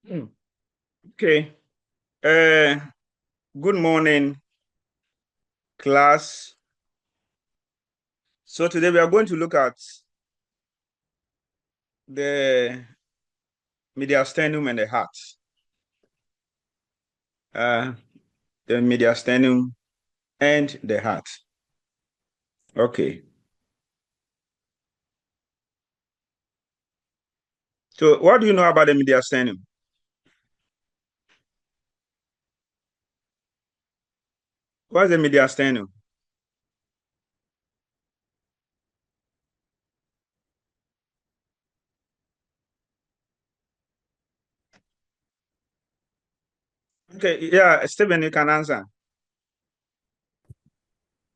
Okay. Good morning, class. So today we are going to look at the mediastinum and the heart. The mediastinum and the heart. Okay. So what do you know about the mediastinum? What is the mediastinum? Okay, yeah, Stephen, you can answer.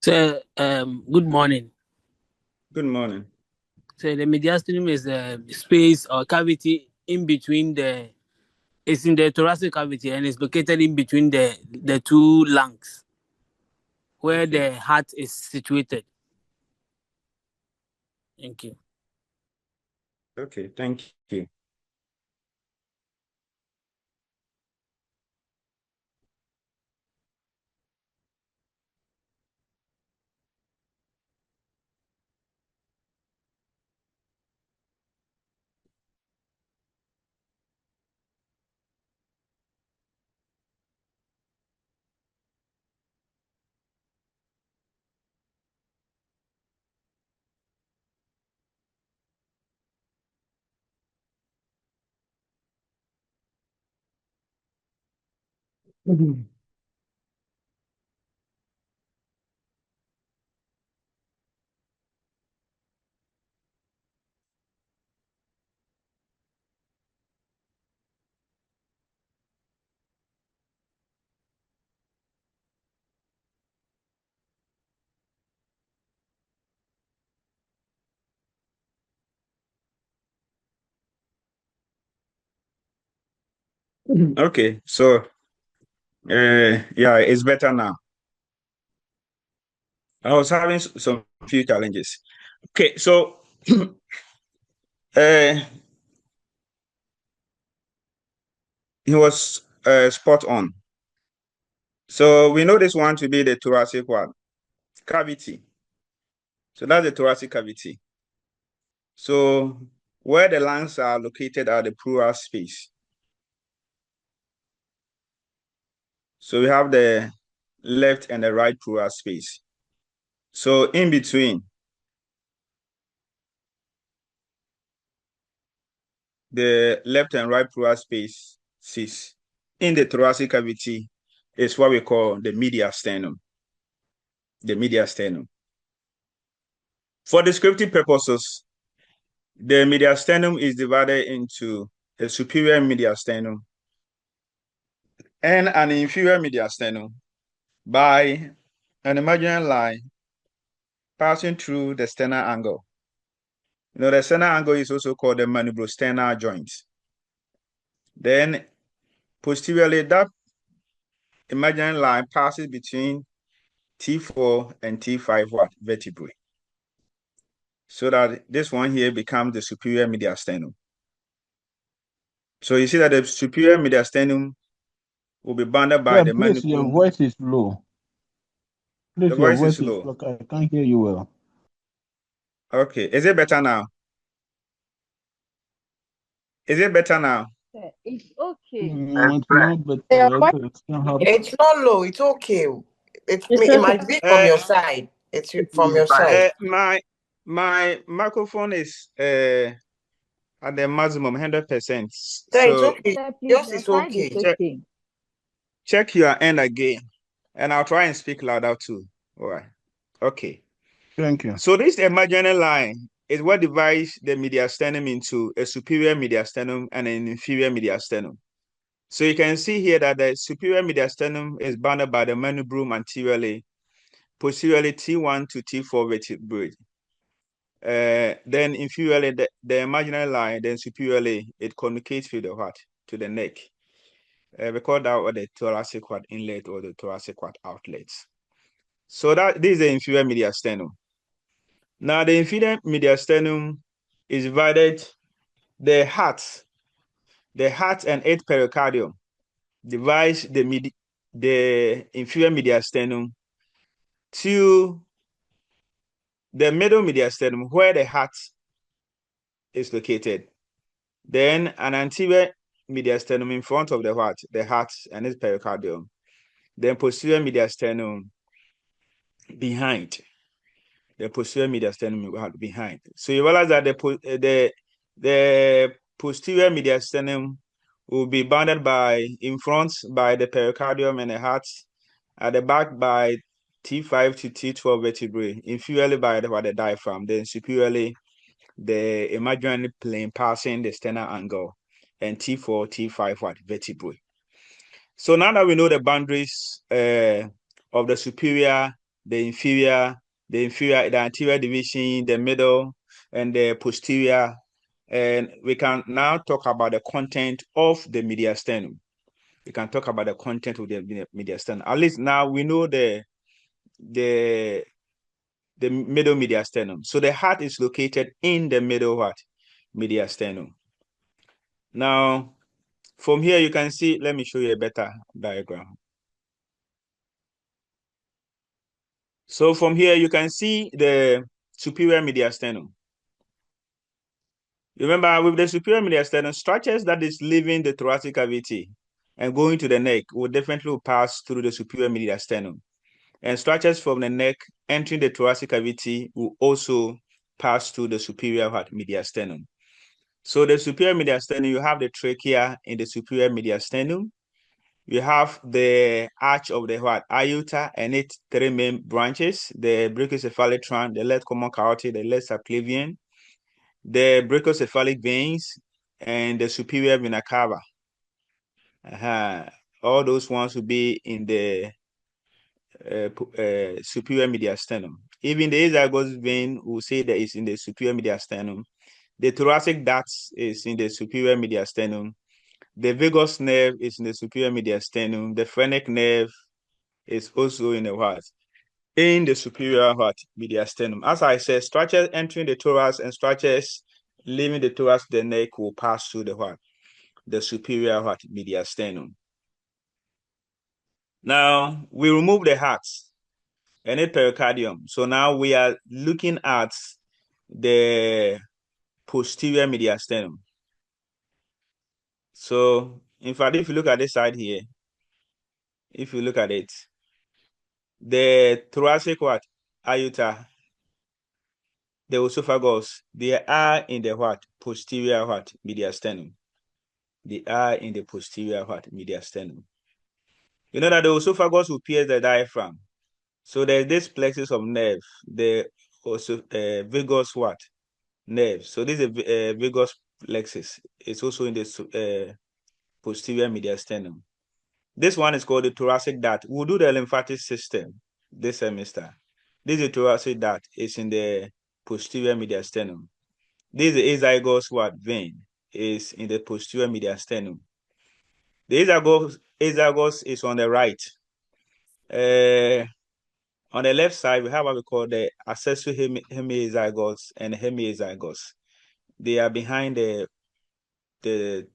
So, good morning. Good morning. So, the mediastinum is a space or cavity in between it's in the thoracic cavity and it's located in between the two lungs where Okay. the heart is situated. Thank you. Okay, thank you. Okay, so yeah, it's better now. I was having some few challenges. Okay, so he was spot on. So we know this one to be the thoracic one, cavity. So that's the thoracic cavity. So where the lungs are located are the pleural space. So we have the left and the right pleural space. So in between the left and right pleural space in the thoracic cavity is what we call the mediastinum. The mediastinum. For descriptive purposes, the mediastinum is divided into a superior mediastinum and an inferior mediastinum by an imaginary line passing through the sternal angle. You know, the sternal angle is also called the manubrosternal joint. Then posteriorly, that imaginary line passes between T4 and T5 vertebrae. So that this one here becomes the superior mediastinum. So you see that the superior mediastinum will be bounded by the Please, your mandible. voice is low. Please, The your voice is voice is low. low. I can't hear you well. Okay, is it better now? Is it better now? It's okay. It's not, but it can happen. It's not low. It's okay. It might be from your side. It's from your side. My microphone is at the maximum 100%. So it's So okay. Sir, please, Yours your is side is okay. okay. check your end again, and I'll try and speak louder too. All right. Okay. Thank you. So this imaginary line is what divides the mediastinum into a superior mediastinum and an inferior mediastinum. So you can see here that the superior mediastinum is bounded by the manubrum anteriorly, posteriorly T1 to T4 vertebrae. Then inferiorly, the imaginary line, then superiorly, it communicates with the heart, to the neck. We call that the thoracic quad inlet or the thoracic quad outlet. So that this is the inferior mediastinum. Now the inferior mediastinum is divided, the heart the heart and 8th pericardium divides the inferior mediastinum to the middle mediastinum where the heart is located. Then an anterior mediastinum in front of the heart and its pericardium. Then posterior mediastinum behind. The posterior mediastinum behind. So you realize that the posterior mediastinum will be bounded by, in front by the pericardium and the heart, at the back by T5 to T12 vertebrae, inferiorly by the diaphragm, then superiorly the imaginary plane passing the sternal angle, and T4, T5 vertebrae. So now that we know the boundaries of the superior, the inferior, the anterior division, the middle, and the posterior, and we can now talk about the content of the mediastinum. We can talk about the content of the mediastinum. At least now we know the middle mediastinum. So the heart is located in the middle mediastinum. Now, from here you can see, let me show you a better diagram. So from here you can see the superior mediastinum. Remember, with the superior mediastinum, structures that is leaving the thoracic cavity and going to the neck will definitely pass through the superior mediastinum. And structures from the neck entering the thoracic cavity will also pass through the superior mediastinum. So the superior mediastinum, you have the trachea in the superior mediastinum. You have the arch of the aorta and its 3 main branches: the brachiocephalic trunk, the left common carotid, the left subclavian, the brachiocephalic veins, and the superior vena cava. All those ones will be in the superior mediastinum. Even the azygos vein will say that it's in the superior mediastinum. The thoracic duct is in the superior mediastinum. The vagus nerve is in the superior mediastinum. The phrenic nerve is also in the what? In the superior mediastinum. As I said, structures entering the thorax and structures leaving the thorax, the neck will pass through the what? The superior mediastinum. Now we remove the heart and the pericardium. So now we are looking at the posterior mediastinum. So in fact, if you look at this side here, if you look at it, the thoracic aorta, the esophagus, they are in the posterior mediastinum. They are in the posterior mediastinum. You know that the esophagus will pierce the diaphragm. So there's this plexus of nerve, the vagus nerve. So this is a vagus plexus. It's also in the posterior mediastinum. This one is called the thoracic duct. We'll do the lymphatic system this semester. This is the thoracic duct. It's in the posterior mediastinum. This is the azygos vein. Is in the posterior mediastinum. The azygos is on the right. On the left side, we have what we call the accessory hemiazygos and hemiazygos. They are behind the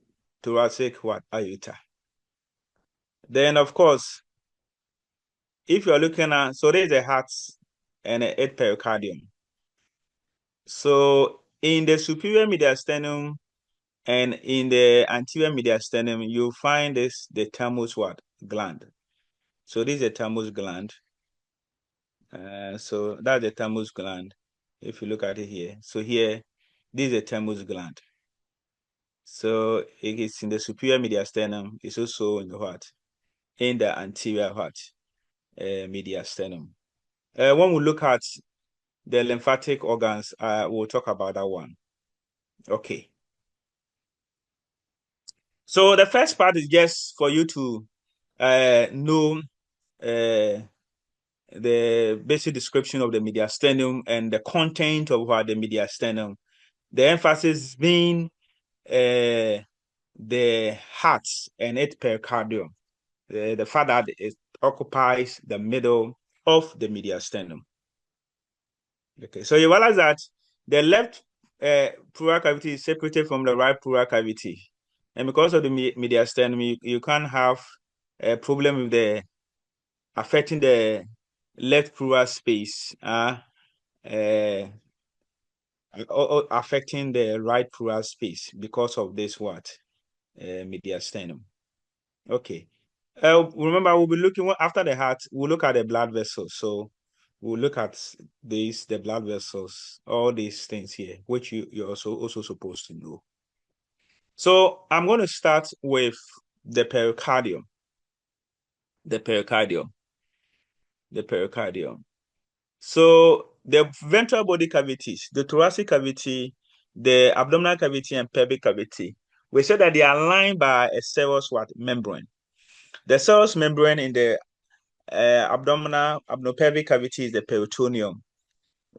thoracic aorta. Then, of course, if you're looking at, so there's a heart and an 8th pericardium. So in the superior mediastinum and in the anterior mediastinum, you find the thymus gland. So this is a thymus gland. So that's the thymus gland. If you look at it here, so here, this is a thymus gland. So it is in the superior mediastinum. It's also in the in the anterior mediastinum. When we look at the lymphatic organs, we'll talk about that one. Okay. So the first part is just for you to know the basic description of the mediastinum and the content of the mediastinum. The emphasis being the heart and its pericardium, the fact that it occupies the middle of the mediastinum. Okay, so you realize that the left pleural cavity is separated from the right pleural cavity. And because of the mediastinum, you can have a problem with the affecting the left pleural space, affecting the right pleural space because of this mediastinum. Okay. Remember, we'll be looking after the heart. We'll look at the blood vessels. So we'll look at the blood vessels, all these things here, which you're also supposed to know. So I'm going to start with the pericardium. The pericardium. So the ventral body cavities, the thoracic cavity, the abdominal cavity, and pelvic cavity, we said that they are lined by a serous membrane. The serous membrane in the abdominopelvic cavity is the peritoneum.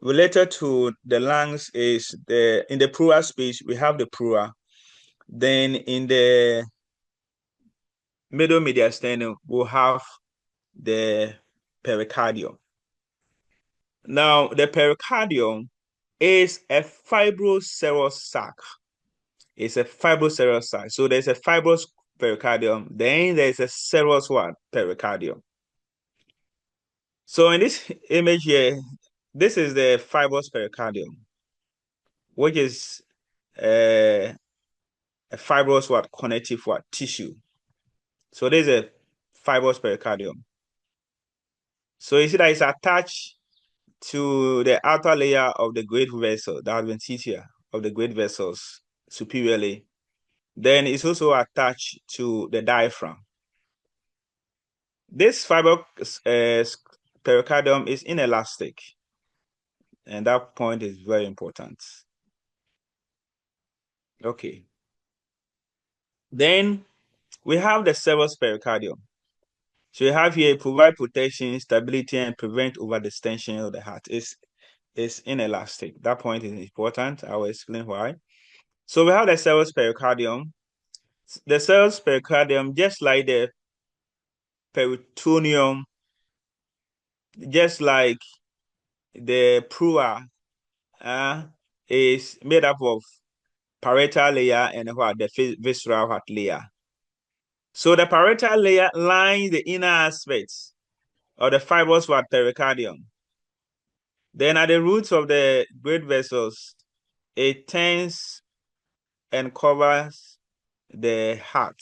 Related to the lungs is in the pleural space, we have the pleura. Then in the middle mediastinum, we'll have the pericardium. Now, the pericardium is a fibroserous sac. It's a fibroserous sac. So there's a fibrous pericardium, then there's a serous pericardium. So in this image here, this is the fibrous pericardium, which is a fibrous connective tissue. So there's a fibrous pericardium. So you see that it's attached to the outer layer of the great vessel, the adventitia of the great vessels superiorly. Then it's also attached to the diaphragm. This fibrous pericardium is inelastic, and that point is very important. Okay. Then we have the serous pericardium. So you have here provide protection, stability, and prevent overdistension of the heart. It's inelastic. That point is important. I will explain why. So we have the serous pericardium. The serous pericardium, just like the peritoneum, just like the pleura, is made up of parietal layer and the visceral layer. So the parietal layer lines the inner aspects of the fibrous pericardium. Then at the roots of the great vessels, it turns and covers the heart.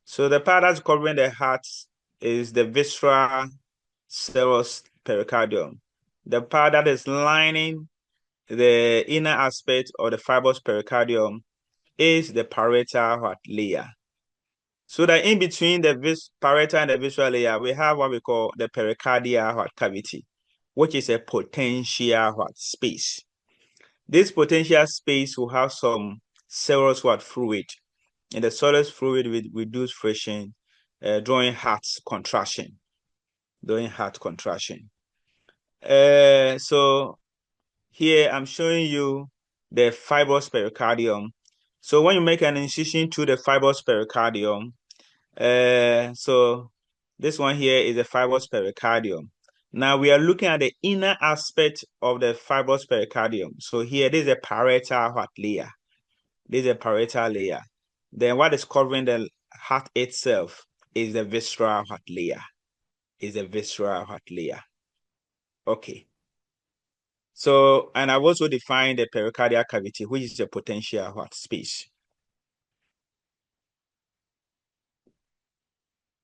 So the part that's covering the heart is the visceral serous pericardium. The part that is lining the inner aspect of the fibrous pericardium is the parietal layer. So that in between the parietal and the visceral layer, we have what we call the pericardial cavity, which is a potential space. This potential space will have some serous fluid, and the serous fluid will reduce friction during heart contraction. So here I'm showing you the fibrous pericardium. So when you make an incision to the fibrous pericardium, so this one here is the fibrous pericardium. Now we are looking at the inner aspect of the fibrous pericardium. So here, this is a parietal layer. This is a parietal layer. Then what is covering the heart itself is the visceral layer. Okay. So, and I've also defined the pericardial cavity, which is a potential space.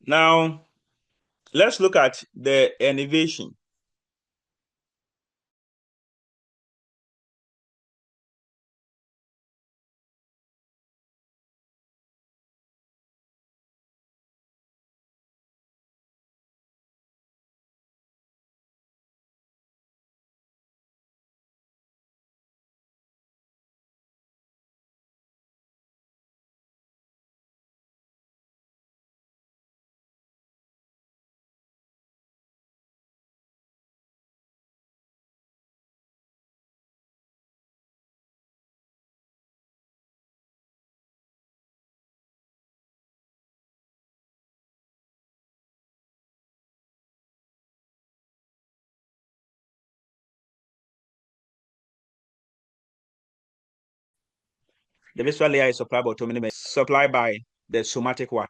Now, let's look at the innervation. The visceral layer is supplied by autonomic, supplied by the somatic what?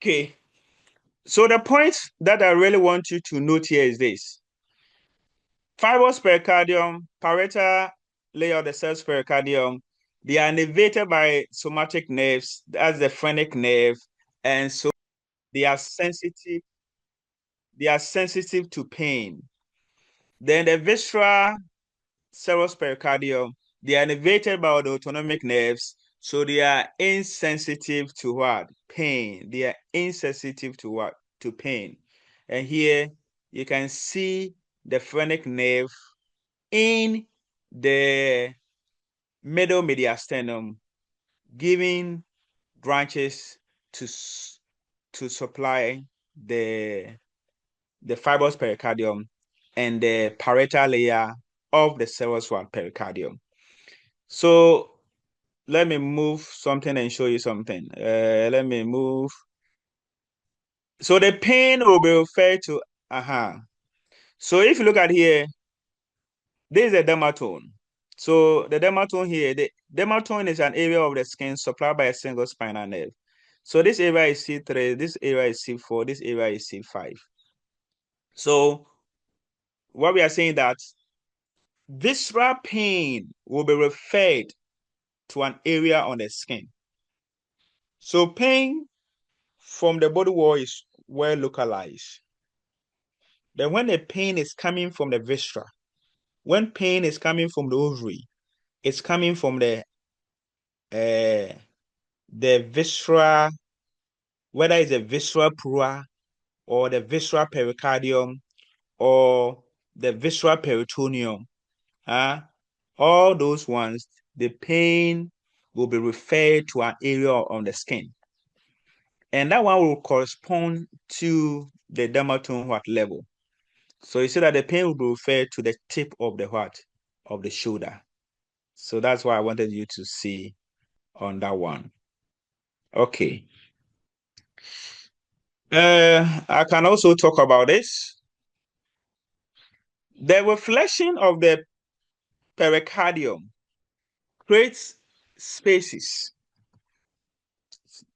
Okay. So the point that I really want you to note here is this. Fibrous pericardium, parietal layer of the cells pericardium, they are innervated by somatic nerves, that's the phrenic nerve, and so they are sensitive to pain. Then the visceral serous pericardium, they are innervated by the autonomic nerves, so they are insensitive to what? Pain. They are insensitive to what? To pain. And here you can see the phrenic nerve in the middle mediastinum giving branches to supply the fibrous pericardium and the parietal layer of the serous pericardium. So let me move something and show you something. Let me move. So the pain will be referred to, So if you look at here, this is a dermatome. So the dermatome here, the dermatome is an area of the skin supplied by a single spinal nerve. So this area is C3, this area is C4, this area is C5. So what we are saying that visceral pain will be referred to an area on the skin. So pain from the body wall is well localized. Then when the pain is coming from the viscera, when pain is coming from the ovary, it's coming from the viscera, whether it's the visceral pleura or the visceral pericardium or the visceral peritoneum. All those ones, the pain will be referred to an area on the skin. And that one will correspond to the dermatome level. So you see that the pain will be referred to the tip of the of the shoulder. So that's why I wanted you to see on that one. Okay. I can also talk about this. The reflection of the pericardium creates spaces.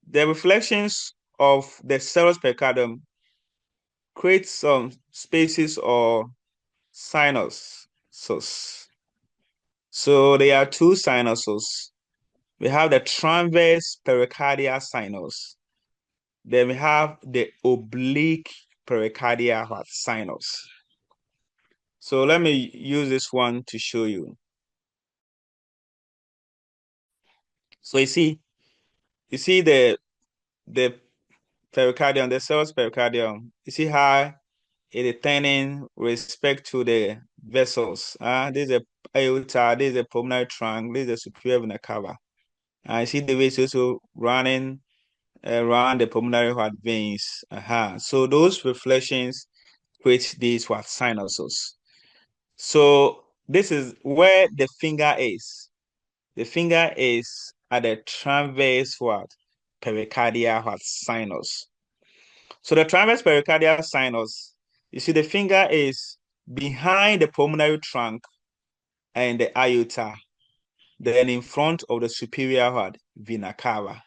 The reflections of the serous pericardium creates some spaces or sinuses. So there are two sinuses. We have the transverse pericardial sinus. Then we have the oblique pericardial sinus. So let me use this one to show you. So you see the pericardium, the serous pericardium. You see how it is turning respect to the vessels. This is a aorta, this is a pulmonary trunk, this is a superior vena cava. I see the way it's also running around the pulmonary veins. So those reflections create these sinuses. So this is where the finger is. The finger is at the transverse pericardial sinus. So the transverse pericardial sinus, you see the finger is behind the pulmonary trunk and the aorta, then in front of the superior vena cava.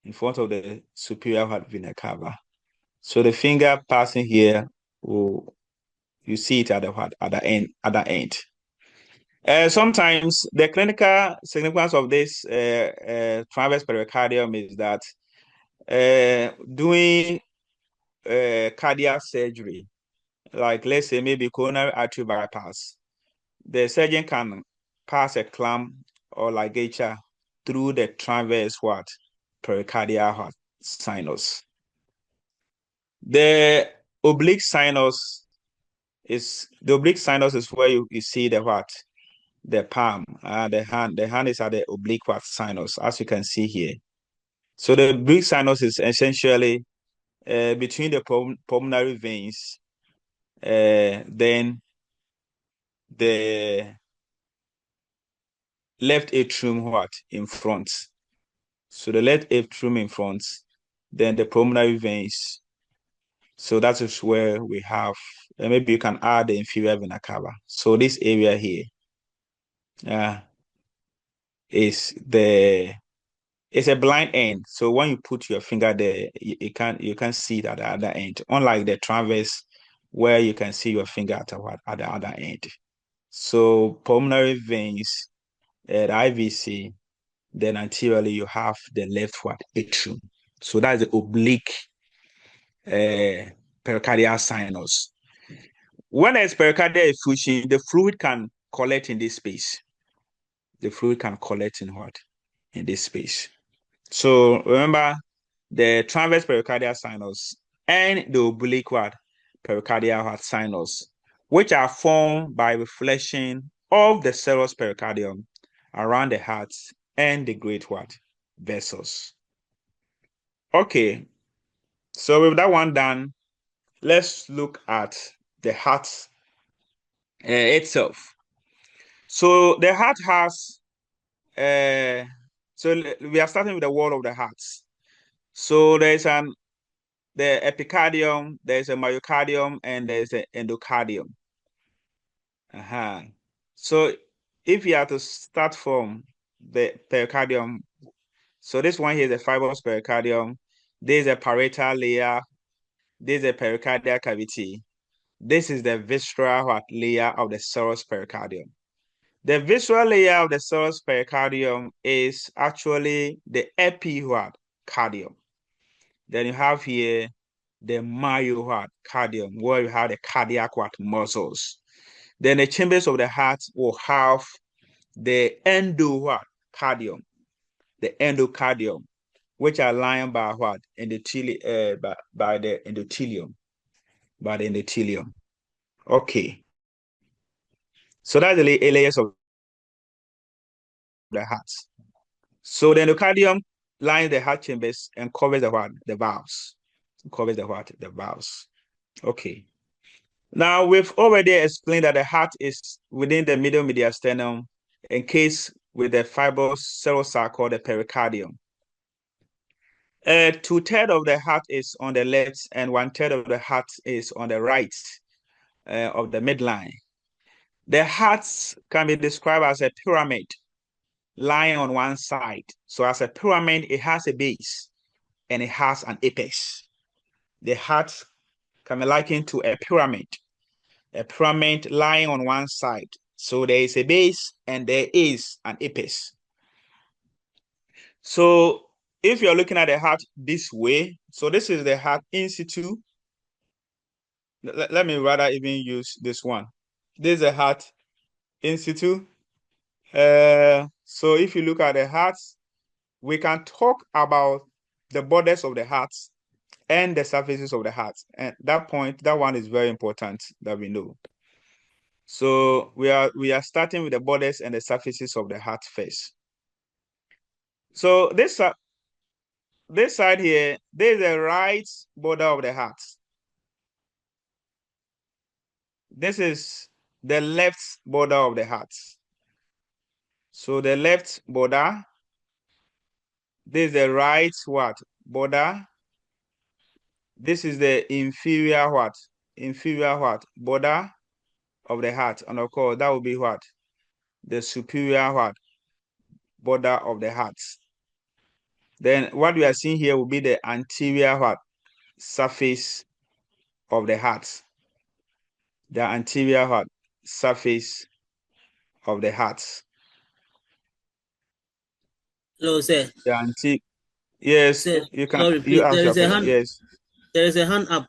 In front of the superior vena cava. So the finger passing here, you see it at the end. Sometimes the clinical significance of this transverse pericardium is that doing cardiac surgery, like let's say maybe coronary artery bypass, the surgeon can pass a clamp or ligature through the transverse pericardial sinus. The oblique sinus is where you see the the palm. The hand is at the oblique sinus, as you can see here. So the oblique sinus is essentially between the pulmonary veins, then the left atrium in front. So the left atrium in front, then the pulmonary veins. So that is where we have, maybe you can add the inferior vena cava. So this area here is it's a blind end. So when you put your finger there, you can't see it at the other end. Unlike the transverse, where you can see your finger at the other end. So pulmonary veins at IVC, then anteriorly you have the left atrium. So that's the oblique pericardial sinus. When there's pericardial effusion, the fluid can collect in this space. The fluid can collect in this space. So remember the transverse pericardial sinus and the oblique pericardial sinus, which are formed by reflection of the serous pericardium around the heart and the great vessels. Okay, so with that one done, let's look at the heart itself. So the heart has, so we are starting with the wall of the heart. So there's the epicardium, there's a myocardium, and there's the endocardium. So if you have to start from the pericardium, so this one here is the fibrous pericardium, there's a parietal layer, there's a pericardial cavity. This is the visceral layer of the serous pericardium. The visceral layer of the serous pericardium is actually the epicardium. Then you have here the myocardium, where you have the cardiac muscles. Then the chambers of the heart will have the endocardium, which are lined by by the endothelium. Okay. So that's the layers of the heart. So the endocardium lines the heart chambers and covers the valves. Covers the valves. Okay. Now we've already explained that the heart is within the middle mediastinum, encased with the fibrous serous sac called the pericardium. 2/3 of the heart is on the left, and 1/3 of the heart is on the right of the midline. The heart can be described as a pyramid lying on one side. So as a pyramid, it has a base and it has an apex. The heart can be likened to a pyramid lying on one side. So there is a base and there is an apex. So if you're looking at the heart this way, so this is the heart in situ. Let me rather even use this one. This is the heart in situ. So if you look at the heart, we can talk about the borders of the heart and the surfaces of the heart. And that one is very important that we know. So we are starting with the borders and the surfaces of the heart first. So this side here, there is the right border of the heart. This is the left border of the heart. So the left border, this is the right border. This is the inferior border of the heart. And of course, that will be the superior border of the heart. Then what we are seeing here will be the anterior surface of the heart. The anterior surface of the heart. Hello, sir. Yes, sir, you can. Sorry, please. There is a hand. Yes. There is a hand up.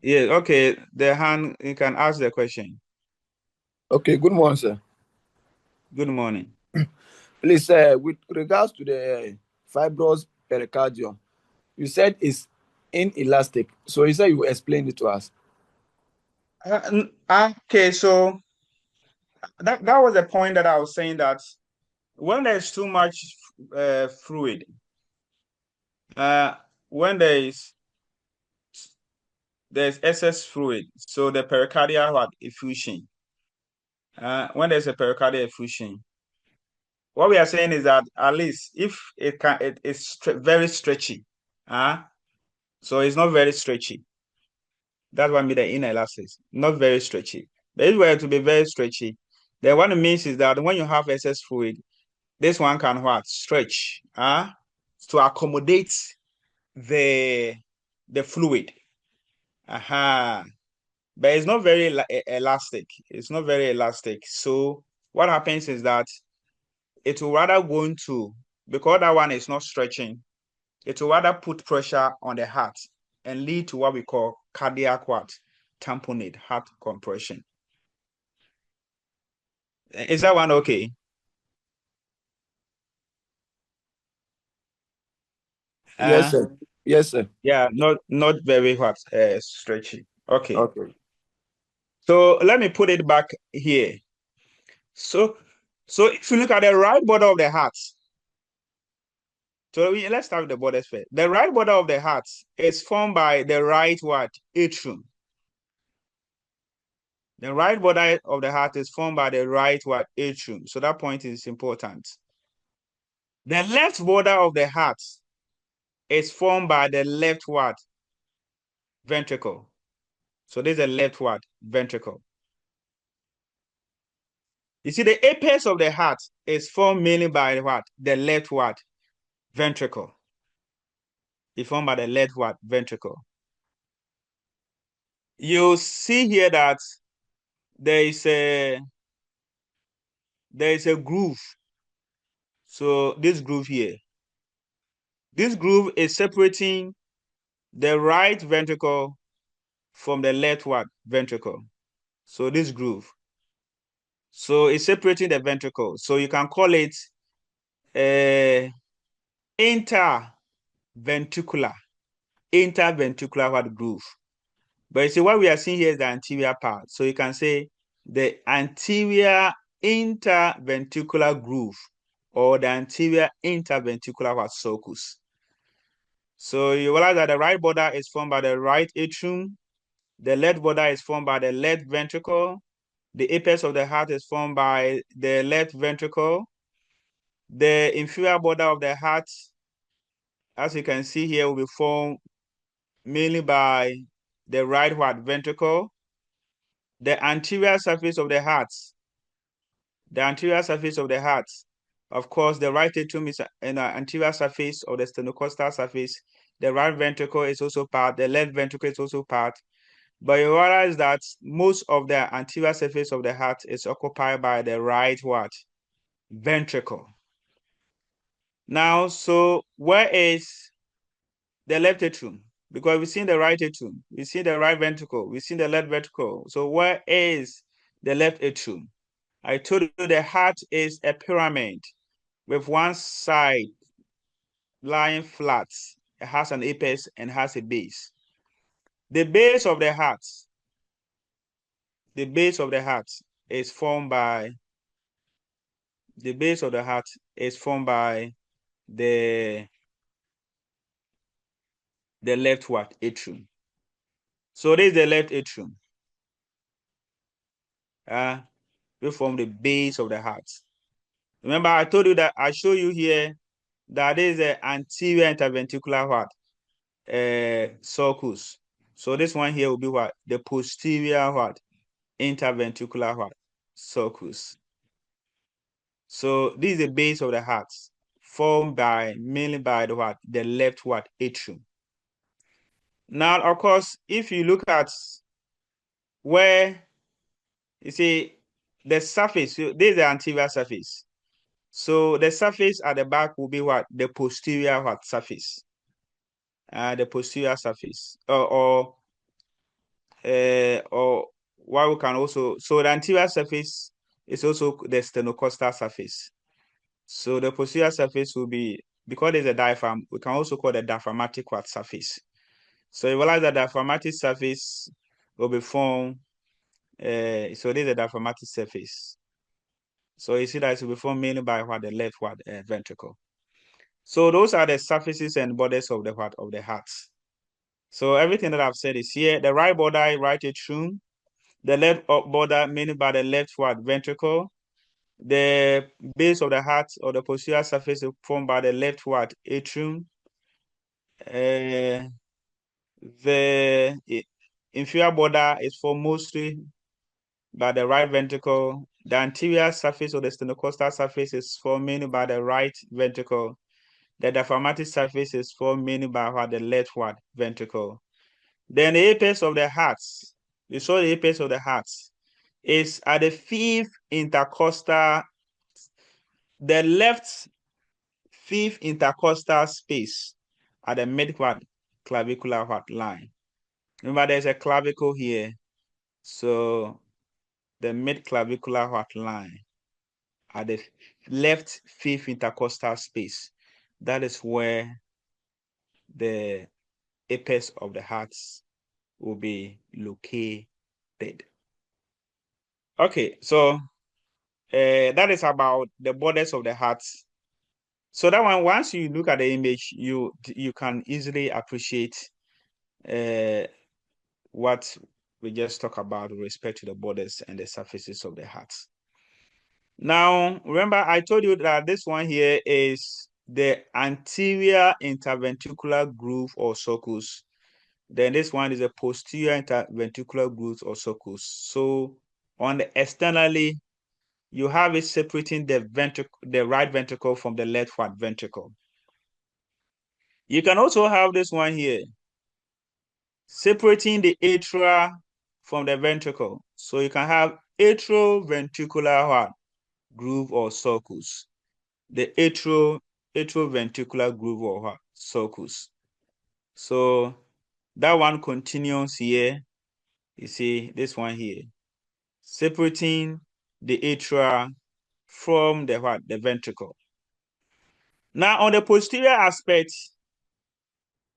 Yeah. Okay. The hand. You can ask the question. Okay. Good morning, sir. Good morning. Please, with regards to the fibrous pericardium, you said it's inelastic. So you said you explained it to us. Okay. So that was the point that I was saying, that when there's too much fluid, when there's excess fluid, so the pericardial effusion. When there's a pericardial effusion, what we are saying is that at least if it's very stretchy, so it's not very stretchy. That's what I mean the inelastic, not very stretchy. But if it were to be very stretchy, then what it means is that when you have excess fluid, this one can stretch, to accommodate the fluid. But it's not very elastic. It's not very elastic. So what happens is that it will rather go into, because that one is not stretching, it will rather put pressure on the heart and lead to what we call cardiac tamponade, heart compression. Is that one okay? Yes, sir. Yes, sir. Yeah, not very stretchy. Okay. Okay. So let me put it back here. So if you look at the right border of the heart, so let's start with the borders first. The right border of the heart is formed by the right atrium. The right border of the heart is formed by the right atrium. So that point is important. The left border of the heart is formed by the left ventricle. So this is the left ventricle. You see, the apex of the heart is formed mainly by the left ventricle. It's formed by the left ventricle. You see here that there is a groove. So this groove here, this groove is separating the right ventricle from the left ventricle. So this groove, so it's separating the ventricle. So you can call it interventricular groove. But you see, what we are seeing here is the anterior part. So you can say the anterior interventricular groove, or the anterior interventricular sulcus. So you realize that the right border is formed by the right atrium, the left border is formed by the left ventricle, the apex of the heart is formed by the left ventricle, the inferior border of the heart, as you can see here, will be formed mainly by the right ventricle. The anterior surface of the heart, of course, the right atrium is an anterior surface of the sternocostal surface. The right ventricle is also part. The left ventricle is also part. But you realize that most of the anterior surface of the heart is occupied by the right ventricle. Now, so where is the left atrium? Because we've seen the right atrium, we've seen the right ventricle, we've seen the left ventricle. So where is the left atrium? I told you the heart is a pyramid with one side lying flat. It has an apex and has a base. The base of the heart is formed by the left atrium. So this is the left atrium. We form the base of the heart. Remember, I told you that I show you here that is the anterior interventricular sulcus. So this one here will be the posterior interventricular sulcus. So this is the base of the heart, formed mainly by the left atrium. Now, of course, if you look at where you see the surface, this is the anterior surface. So the surface at the back will be the posterior surface. The posterior surface, or what we can also, so the anterior surface is also the sternocostal surface. So the posterior surface will be, because there's a diaphragm, we can also call the diaphragmatic surface. So you realize that the diaphragmatic surface will be formed. So this is the diaphragmatic surface. So you see that it will be formed mainly by the left ventricle. So those are the surfaces and borders of the heart. So everything that I've said is here. The right border, right atrium. The left border, mainly by the left ventricle. The base of the heart or the posterior surface is formed by the left atrium. The inferior border is formed mostly by the right ventricle. The anterior surface of the sternocostal surface is formed mainly by the right ventricle. The diaphragmatic surface is formed mainly by the left ventricle. Then the apex of the heart, you saw the apex of the heart, is at the fifth intercostal, the left fifth intercostal space at the mid clavicular line. Remember, there's a clavicle here. So the mid clavicular line at the left fifth intercostal space, that is where the apex of the heart will be located. Okay, so that is about the borders of the heart. So that one, once you look at the image, you can easily appreciate what we just talked about with respect to the borders and the surfaces of the heart. Now, remember, I told you that this one here is the anterior interventricular groove or sulcus. Then this one is a posterior interventricular groove or sulcus. So on the externally, you have it separating the right ventricle from the left ventricle. You can also have this one here, separating the atria from the ventricle. So you can have atrioventricular groove or sulcus. The atrioventricular groove or sulcus. So that one continues here. You see this one here, separating the atria from the ventricle. Now, on the posterior aspect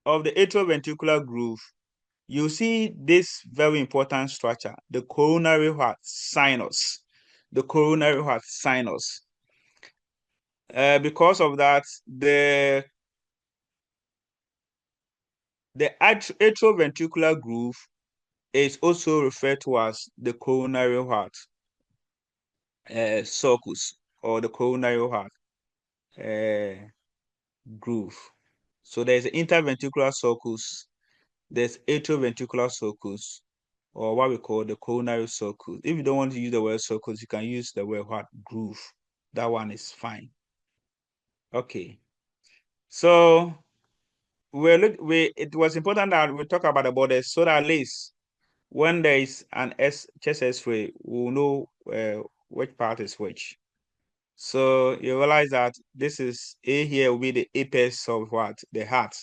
of the atrioventricular groove, you see this very important structure, the coronary sinus. The coronary sinus. Because of that, the atrioventricular groove is also referred to as the coronary sulcus or the coronary groove. So there's an interventricular sulcus, there's atrioventricular sulcus, or what we call the coronary sulcus. If you don't want to use the word sulcus, you can use the word groove. That one is fine. Okay. So it was important that we talk about the borders so that at least when there is an chest X-ray, we'll know which part is which. So you realize that this is A here will be the apex of the heart.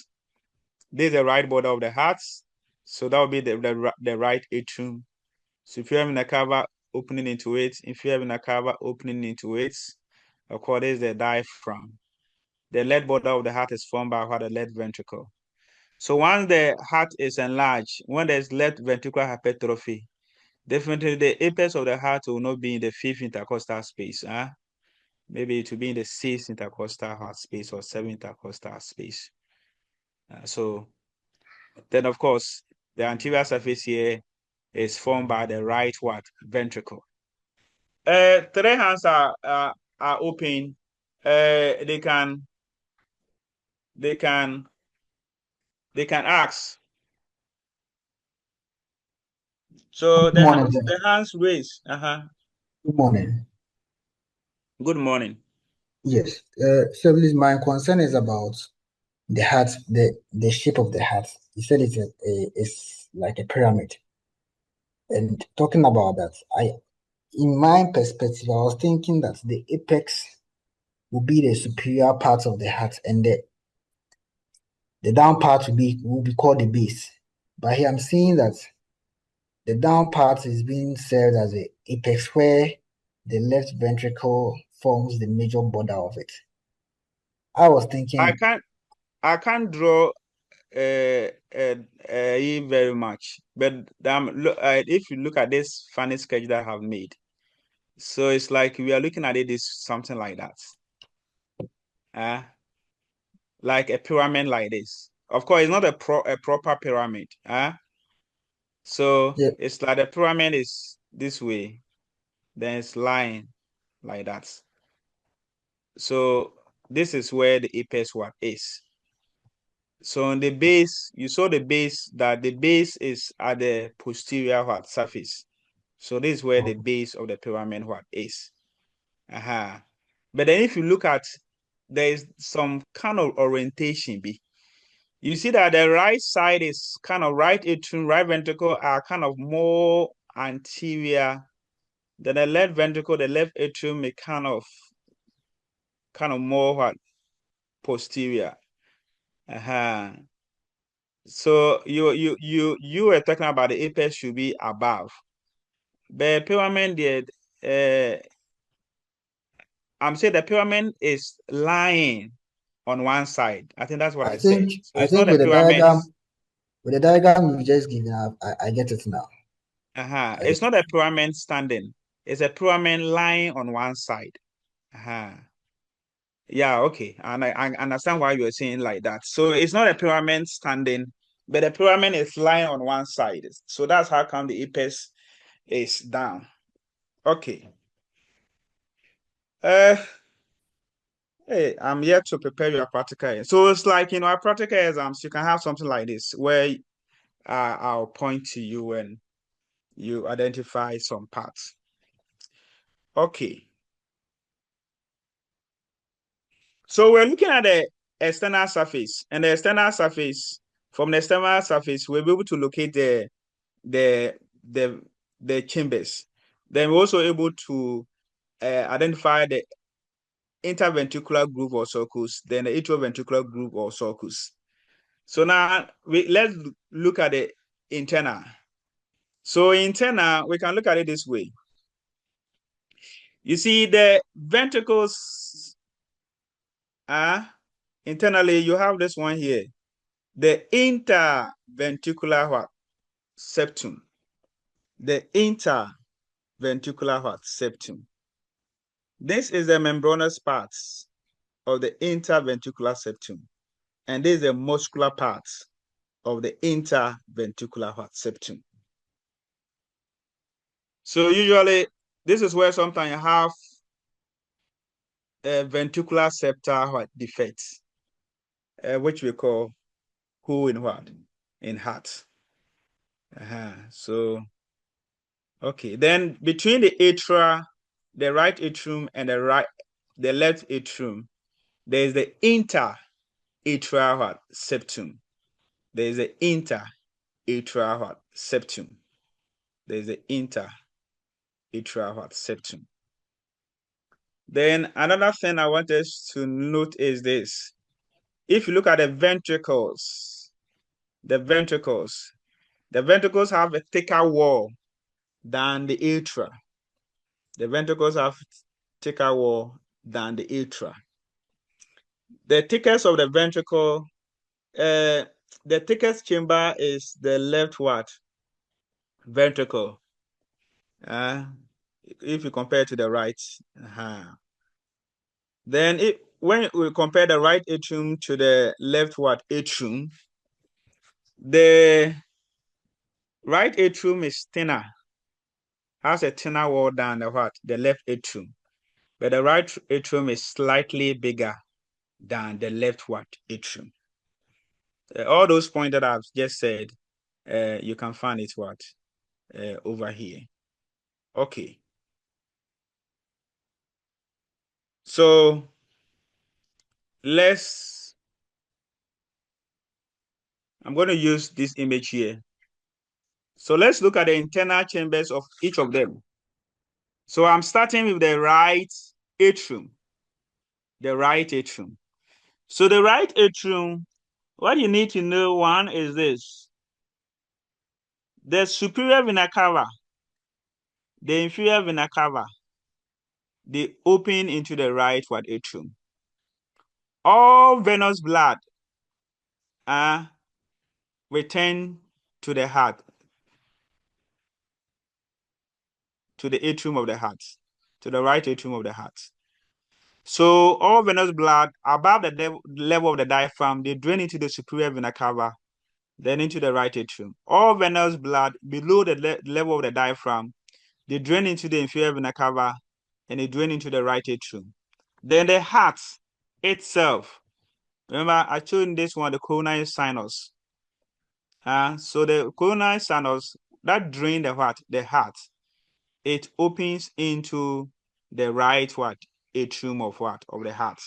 This is the right border of the heart. So that will be the right atrium. So if you're having a cover opening into it, if you're having a cover opening into it, of course, this is the diaphragm. The left border of the heart is formed by the left ventricle. So once the heart is enlarged, when there's left ventricular hypertrophy, definitely the apex of the heart will not be in the fifth intercostal space. Maybe it will be in the sixth intercostal heart space or seventh intercostal space. So then, of course, the anterior surface here is formed by the right ventricle. Three hands are open. They can ask. So the hands raised. Good morning. Good morning. Yes. So please, my concern is about the heart, the shape of the heart. You said it's like a pyramid. And talking about that, in my perspective, I was thinking that the apex will be the superior part of the heart, and the down part will be called the base. But here I'm seeing that the down part is being served as the apex, where the left ventricle forms the major border of it. I was thinking I can't draw very much, but if you look at this funny sketch that I have made, So it's like we are looking at it is something like that. Like a pyramid like this. Of course, it's not a proper pyramid. So Yeah. it's like the pyramid is this way, then it's lying like that. So this is where the apex what is. So on the base, you saw the base, that the base is at the posterior what surface. So this is where the base of the pyramid what is. But then if you look at, there is some kind of orientation. You see that the right side is kind of right atrium, right ventricle are kind of more anterior. Then the left ventricle, the left atrium is kind of more what posterior. So you were talking about the apex should be above. The pyramid did I'm saying the pyramid is lying on one side. I think that's what I said. So I it's not think a pyramid. with the diagram you just given up, I get it now. It's not a pyramid standing. It's a pyramid lying on one side. Yeah, okay. And I understand why you're saying like that. So it's not a pyramid standing, but the pyramid is lying on one side. So that's how come the apex is down. Okay. Hey, I'm here to prepare your practical. So it's like, our practical exams, you can have something like this where I'll point to you and you identify some parts. Okay. So we're looking at the external surface, and the external surface, from the external surface, we'll be able to locate the chambers. Then we're also able to identify the interventricular groove or sulcus, then the atrioventricular groove or sulcus. So now let's look at the internal. So internal, we can look at it this way. You see the ventricles internally, you have this one here, the interventricular septum. The interventricular septum. This is the membranous part of the interventricular septum, and this is the muscular part of the interventricular septum. So usually, this is where sometimes you have a ventricular septal defect, which we call hole in what? In heart. So, okay. Then between the atria, the right atrium and the left atrium, there is the interatrial septum. There is the interatrial septum. There is the interatrial septum. Then another thing I want us to note is this. If you look at the ventricles have a thicker wall than the atria. The ventricles have thicker wall than the atria. The thickest of the ventricle, the thickest chamber is the left ventricle. If you compare to the right. Then when we compare the right atrium to the left atrium, the right atrium is thinner, has a thinner wall than the left atrium. But the right atrium is slightly bigger than the left atrium. All those points that I've just said, you can find it over here. Okay. So I'm going to use this image here. So let's look at the internal chambers of each of them. So I'm starting with the right atrium. The right atrium. So the right atrium, what you need to know, one is this. The superior vena cava, the inferior vena cava, they open into the right atrium. All venous blood return to the heart, to the atrium of the heart. to the right atrium of the heart. So all venous blood above the level of the diaphragm, they drain into the superior vena cava, then into the right atrium. All venous blood below the level of the diaphragm, they drain into the inferior vena cava, and they drain into the right atrium. Then the heart itself, remember I showed you this one, the coronary sinus. So the coronary sinus that drain the heart, it opens into the right atrium of the heart.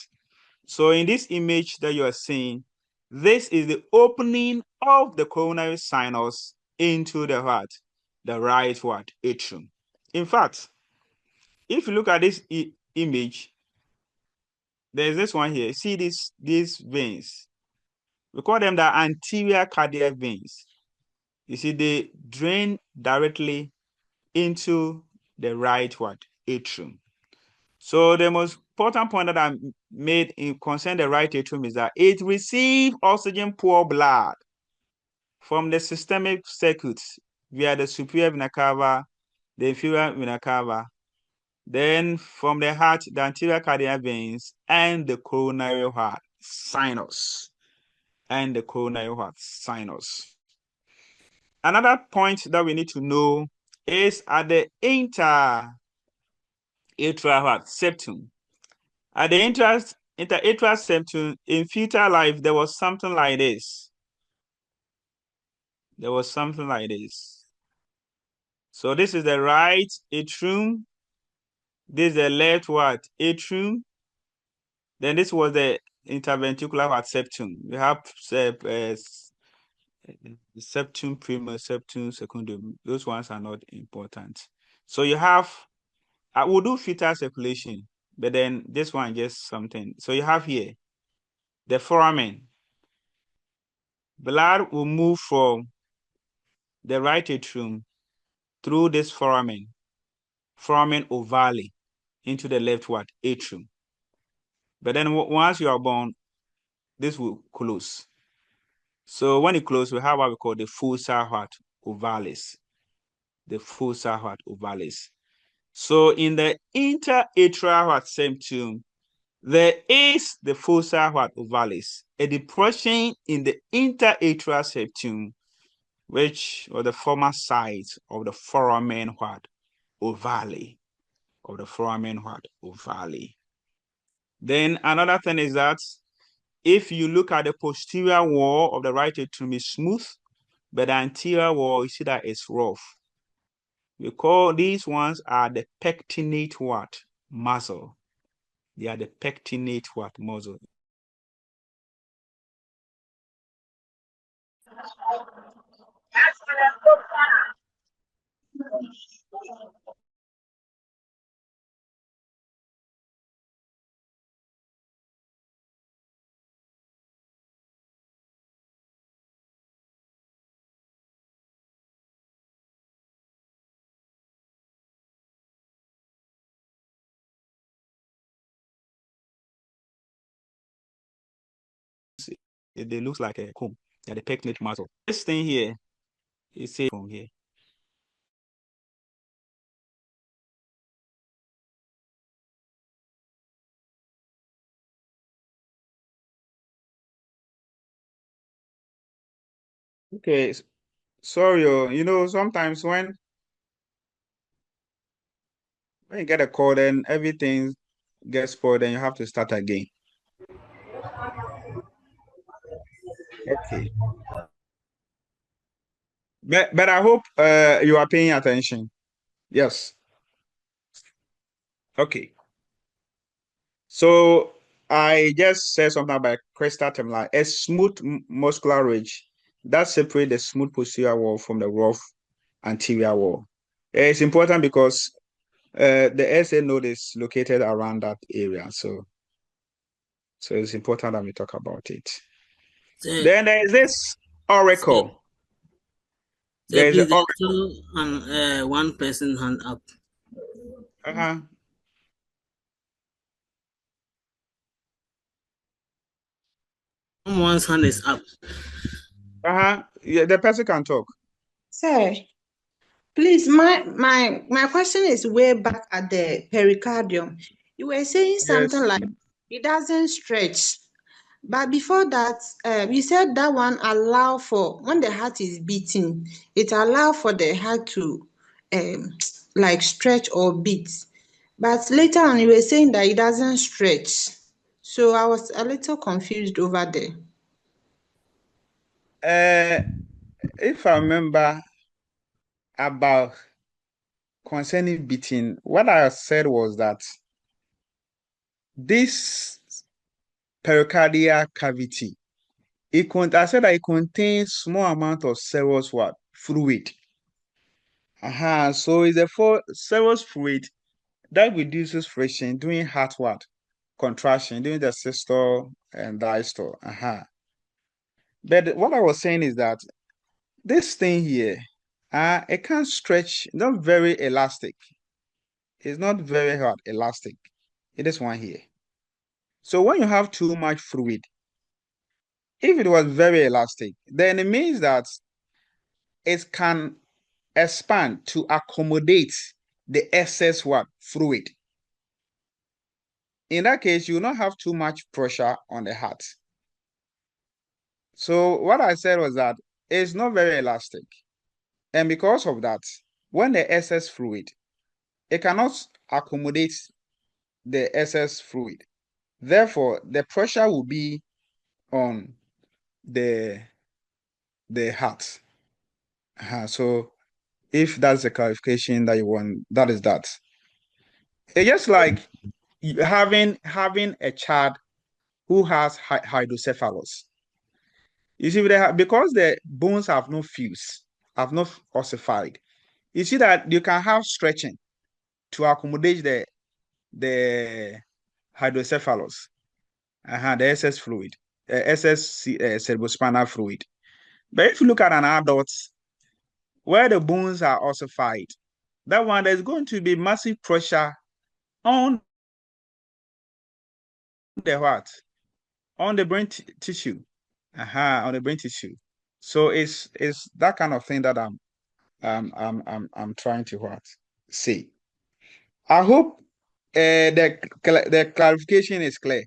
So in this image that you are seeing, this is the opening of the coronary sinus into the right atrium. In fact, if you look at this image, there's this one here. See these veins. We call them the anterior cardiac veins. You see, they drain directly into the right atrium. So the most important point that I made in concern the right atrium is that it receives oxygen-poor blood from the systemic circuits via the superior vena cava, the inferior vena cava, then from the heart, the anterior cardiac veins, and the coronary sinus. Another point that we need to know is at the interatrial septum. At the interatrial septum, in fetal life, there was something like this. So this is the right atrium. This is the left atrium. Then this was the interventricular septum. We have septum primum, septum secundum. Those ones are not important. So you have, I will do fetal circulation, but then this one just something. So you have here the foramen. Blood will move from the right atrium through this foramen ovale, into the left atrium. But then once you are born, this will close. So when it closes, we have what we call the fossa ovalis. The fossa ovalis. So in the interatrial septum, there is the fossa ovalis, a depression in the interatrial septum, which was the former site of the foramen ovale. Then another thing is that if you look at the posterior wall of the right atrium, is smooth, but the anterior wall, you see that it's rough. We call these ones are the pectinate muscle. They are the pectinate muscle. They look like a comb. They are the pectinate muscle. This thing here is from here. Okay, sorry, sometimes when you get a call, then everything gets spoiled, and you have to start again. Okay. But I hope you are paying attention. Yes. Okay. So I just said something about crystal terminal, a smooth muscular ridge that separates the smooth posterior wall from the rough anterior wall. It's important because the SA node is located around that area. So it's important that we talk about it. Then there is this auricle. There's also one person hand up. Someone's hand is up. Yeah, the person can talk. Sir. Please, my question is way back at the pericardium. You were saying something Yes. like it doesn't stretch. But before that, you said that one allow for when the heart is beating, it allow for the heart to like stretch or beat. But later on, you were saying that it doesn't stretch. So I was a little confused over there. If I remember about concerning beating, what I said was that this pericardial cavity, I said that it contains small amount of serous what? Fluid. So it's a serous fluid that reduces friction during heart what? Contraction, during the systole and diastole. But what I was saying is that this thing here, it can't stretch, not very elastic. It's not very hard, elastic. It is one here. So when you have too much fluid, if it was very elastic, then it means that it can expand to accommodate the excess what? Fluid. In that case, you will not have too much pressure on the heart. So what I said was that it's not very elastic. And because of that, when the excess fluid, it cannot accommodate the excess fluid. Therefore, the pressure will be on the heart. So if that's the clarification that you want, that is that. It's just like having a child who has hydrocephalus. You see, because the bones have no fuse, have not ossified, you see that you can have stretching to accommodate the hydrocephalus, the excess fluid, excess cerebrospinal fluid. But if you look at an adult where the bones are ossified, that one there's going to be massive pressure on the what? On the brain tissue. On the brain tissue. So it's that kind of thing that I'm trying to what? Say. I hope the clarification is clear.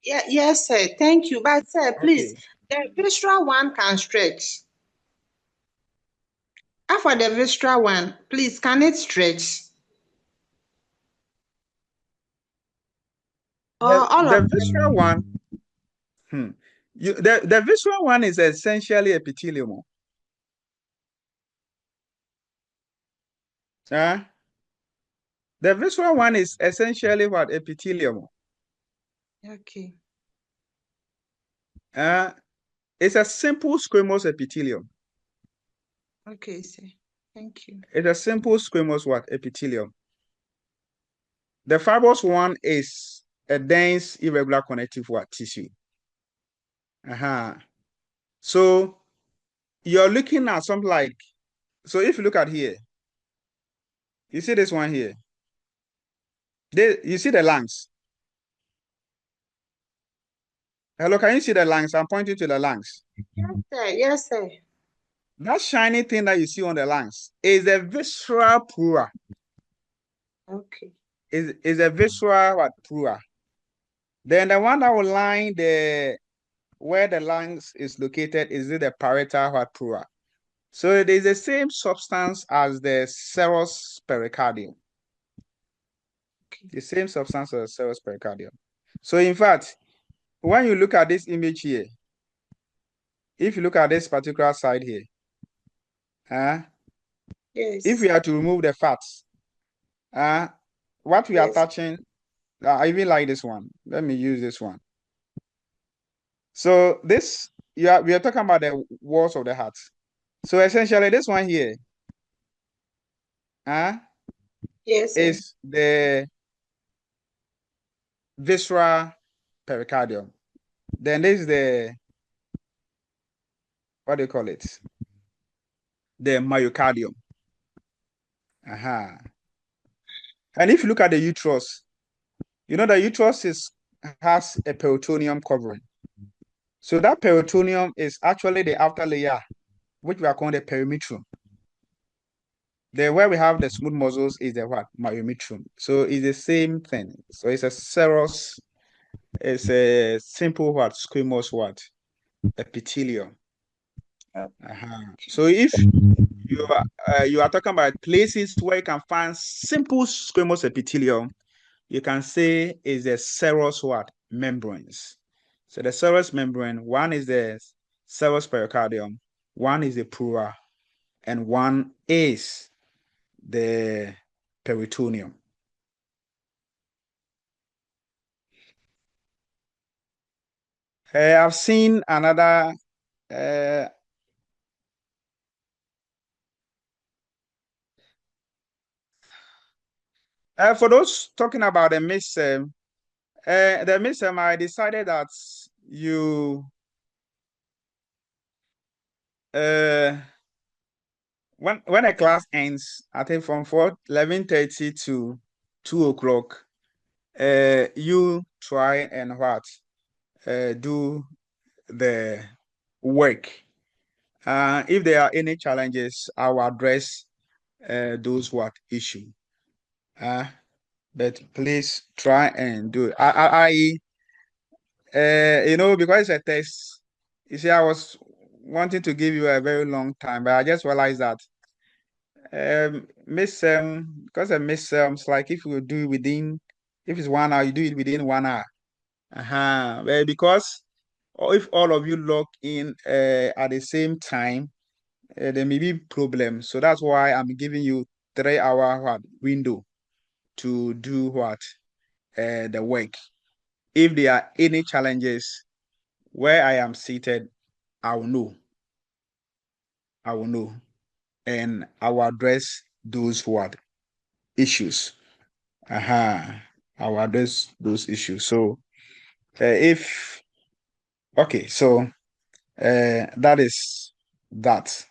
Yeah, yes, sir. Thank you. But sir, please, Okay. the visceral one can stretch. And for the visceral one, please, can it stretch? Or all The of visceral them? one, the visceral one is essentially epithelium. The visceral one is essentially what? Epithelium. Okay. It's a simple squamous epithelium. Okay, sir. Thank you. It's a simple squamous what? Epithelium. The fibrous one is a dense irregular connective what? Tissue. So you're looking at something like, so if you look at here, you see this one here. You see the lungs. Hello, can you see the lungs? I'm pointing to the lungs. Yes, sir. Yes, sir. That shiny thing that you see on the lungs is the visceral pleura. Okay. Is a visceral what? Pleura. Then the one that will line where the lungs is located is the parietal what? Pleura. So it is the same substance as the serous pericardium. Okay. The same substance as the serous pericardium. So in fact, when you look at this image here, if you look at this particular side here, Yes. if we are to remove the fats, what we are Yes. touching, I even like this one. Let me use this one. So this, we are talking about the walls of the heart. So essentially, this one here, Yes, sir. is the visceral pericardium. Then this is the, what do you call it? The myocardium. And if you look at the uterus, you know the uterus has a peritoneum covering. So that peritoneum is actually the outer layer, which we are calling the perimetrium. where we have the smooth muscles is the what? Myometrium. So it's the same thing. So it's a serous, it's a simple what? Squamous what? Epithelium. So if you are talking about places where you can find simple squamous epithelium, you can say is the serous what? Membranes. So the serous membrane, one is the serous pericardium, one is the pleura, and one is the peritoneum. I've seen another for those talking about the midterm, I decided that you when a class ends, I think from 11:30 to 2 o'clock, you try and what do the work. If there are any challenges, I will address those what issue. But please try and do it. Because it's a test. You see, I was wanting to give you a very long time, but I just realized that because a midterms, like if you do it within, if it's 1 hour, you do it within 1 hour. Well, because if all of you log in at the same time, there may be problems. So that's why I'm giving you 3 hour what window to do what the work. If there are any challenges where I am seated, I will know. And I will address those what issues. I will address those issues. So so that is that.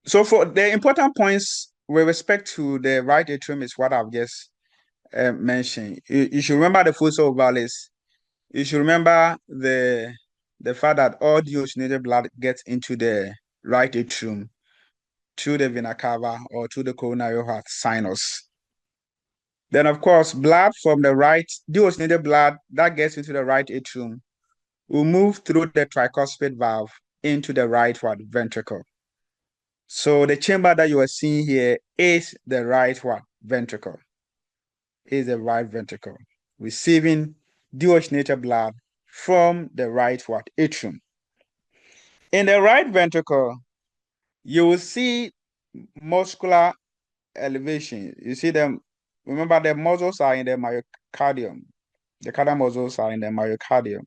So for the important points with respect to the right atrium is what I've just mentioned. You should remember the fossa ovalis. You should remember the fact that all deoxygenated blood gets into the right atrium through the vena cava or through the coronary heart sinus. Then, of course, blood from the right, deoxygenated blood that gets into the right atrium will move through the tricuspid valve into the right ventricle. So the chamber that you are seeing here is the right ventricle. Is the right ventricle receiving deoxygenated blood from the right atrium. In the right ventricle, you will see muscular elevation. You see them. Remember, the muscles are in the myocardium. The cardiac muscles are in the myocardium.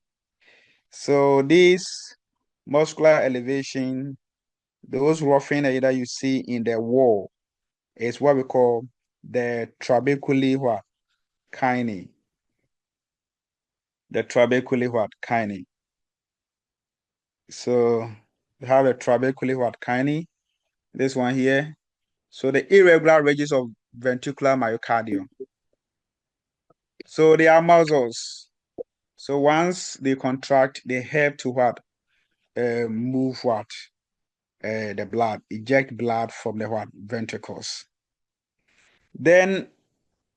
So this muscular elevation, those roughing that you see in the wall, is what we call the trabeculae kinae. The trabeculae kinae. So we have a trabeculae kinae. This one here. So the irregular ridges of ventricular myocardium. So they are muscles. So once they contract, they help to move the blood, eject blood from the ventricles. Then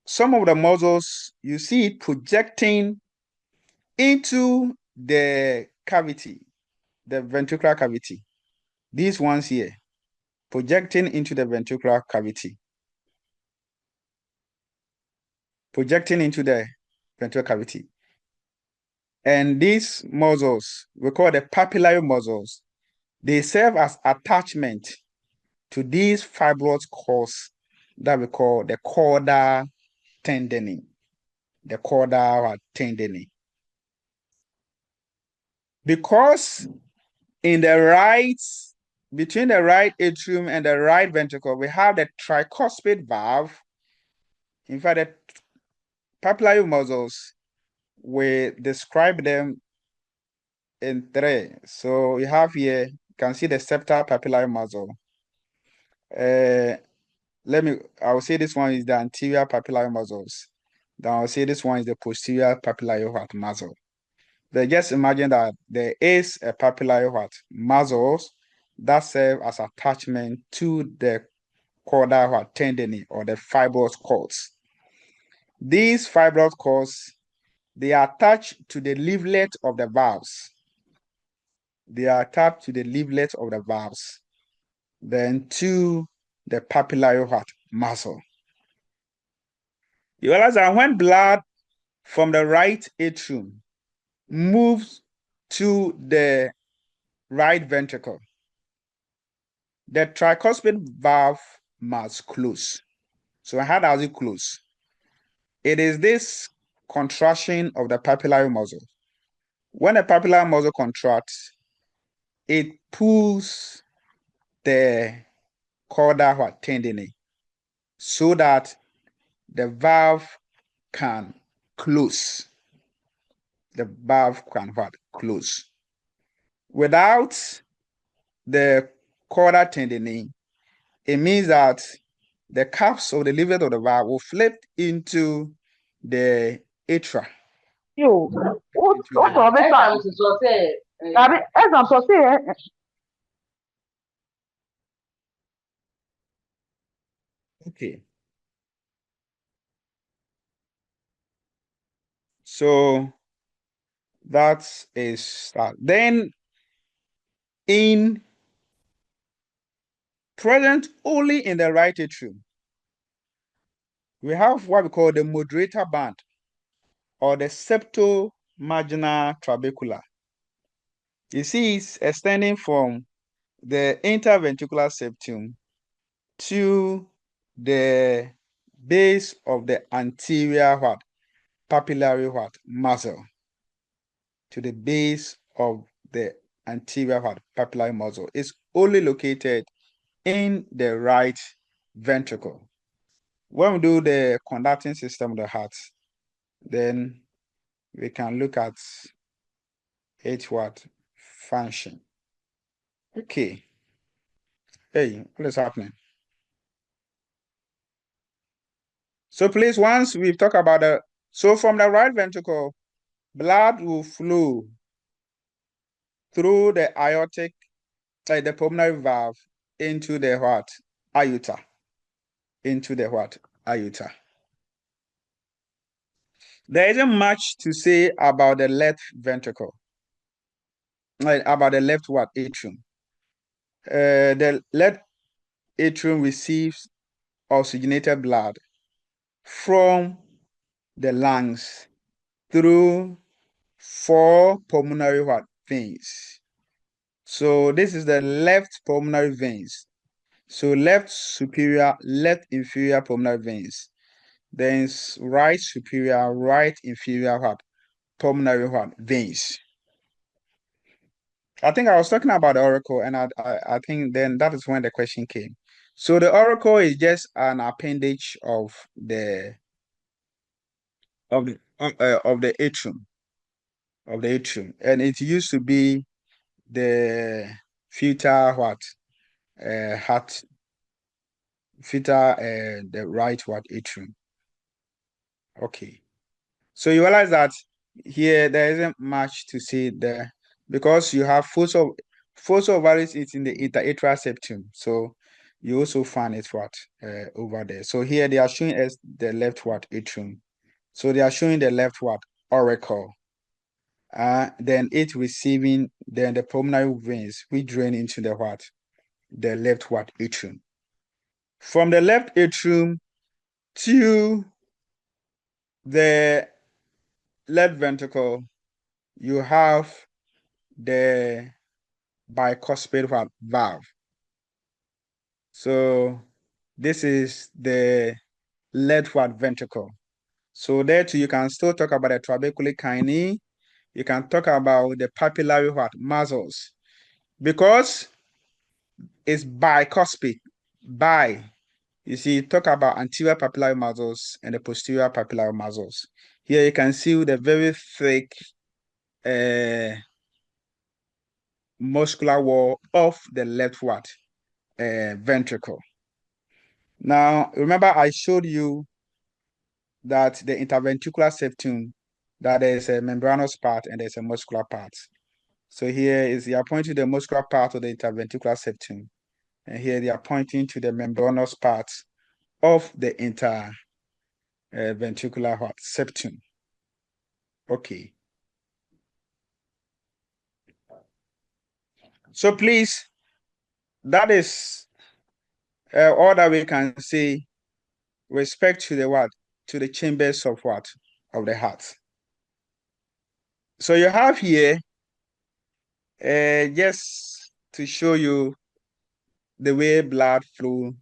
some of the muscles, you see it projecting into the cavity, the ventricular cavity. These ones here, projecting into the ventricular cavity. Projecting into the ventricular cavity. And these muscles, we call the papillary muscles, they serve as attachment to these fibrous cords that we call the caudal tendoning. The caudal tendoning. Because in the right, between the right atrium and the right ventricle, we have the tricuspid valve. In fact, the papillary muscles, we describe them in 3. So you have here, you can see the septal papillary muscle. I will say this one is the anterior papillary muscles. Then I'll say this one is the posterior papillary muscle. Then just imagine that there is a papillary what? Muscles that serve as attachment to the caudal what? Tendon or the fibrous cords. These fibrous cords, they are attached to the leaflet of the valves. They are attached to the leaflet of the valves, then to the papillary what? Muscle. You realize that when blood from the right atrium moves to the right ventricle, the tricuspid valve must close. So how does it close? It is this contraction of the papillary muscle. When the papillary muscle contracts, it pulls the caudal tendon so that the valve can close. The valve can close. Without the caudal tendon, it means that the caps of the leaflet of the valve will flip into the atria. Yo, what of it? Okay. So that is that. Then in present only in the right atrium, we have what we call the moderator band or the septomarginal trabecula. You see, it's extending from the interventricular septum to the base of the anterior papillary muscle, to the base of the anterior papillary muscle. It's only located in the right ventricle. When we do the conducting system of the heart, then we can look at its function. Okay. Hey, what is happening? So please, once we've talked about so from the right ventricle, blood will flow through the aortic, the pulmonary valve into the aorta. Into the aorta. There isn't much to say about the left ventricle, about the left atrium. The left atrium receives oxygenated blood from the lungs through 4 pulmonary veins. So this is the left pulmonary veins. So left superior, left inferior pulmonary veins. Then right superior, right inferior pulmonary veins. I think I was talking about the auricle, and I think then that is when the question came. So the auricle is just an appendage of the atrium, and it used to be the fetal heart, fetal the right atrium. Okay, so you realize that here there isn't much to see there because you have fossa ovalis is in the interatrial septum, so you also find it over there. So here they are showing us the left atrium, so they are showing the left auricle. Then it receiving then the pulmonary veins which drain into the left atrium. From the left atrium to the left ventricle, you have the bicuspid valve. So this is the left ventricle. So there too, you can still talk about the trabeculae kinae. You can talk about the papillary muscles because it's bicuspid. You see, talk about anterior papillary muscles and the posterior papillary muscles. Here you can see the very thick muscular wall of the left ventricle. Now, remember I showed you that the interventricular septum, that there's a membranous part and there's a muscular part. So here is they are pointing to the muscular part of the interventricular septum. And here they are pointing to the membranous part of the interventricular septum. Okay. So please, that is all that we can say respect to the what? To the chambers of what? Of the heart. So you have here, just to show you the way blood flow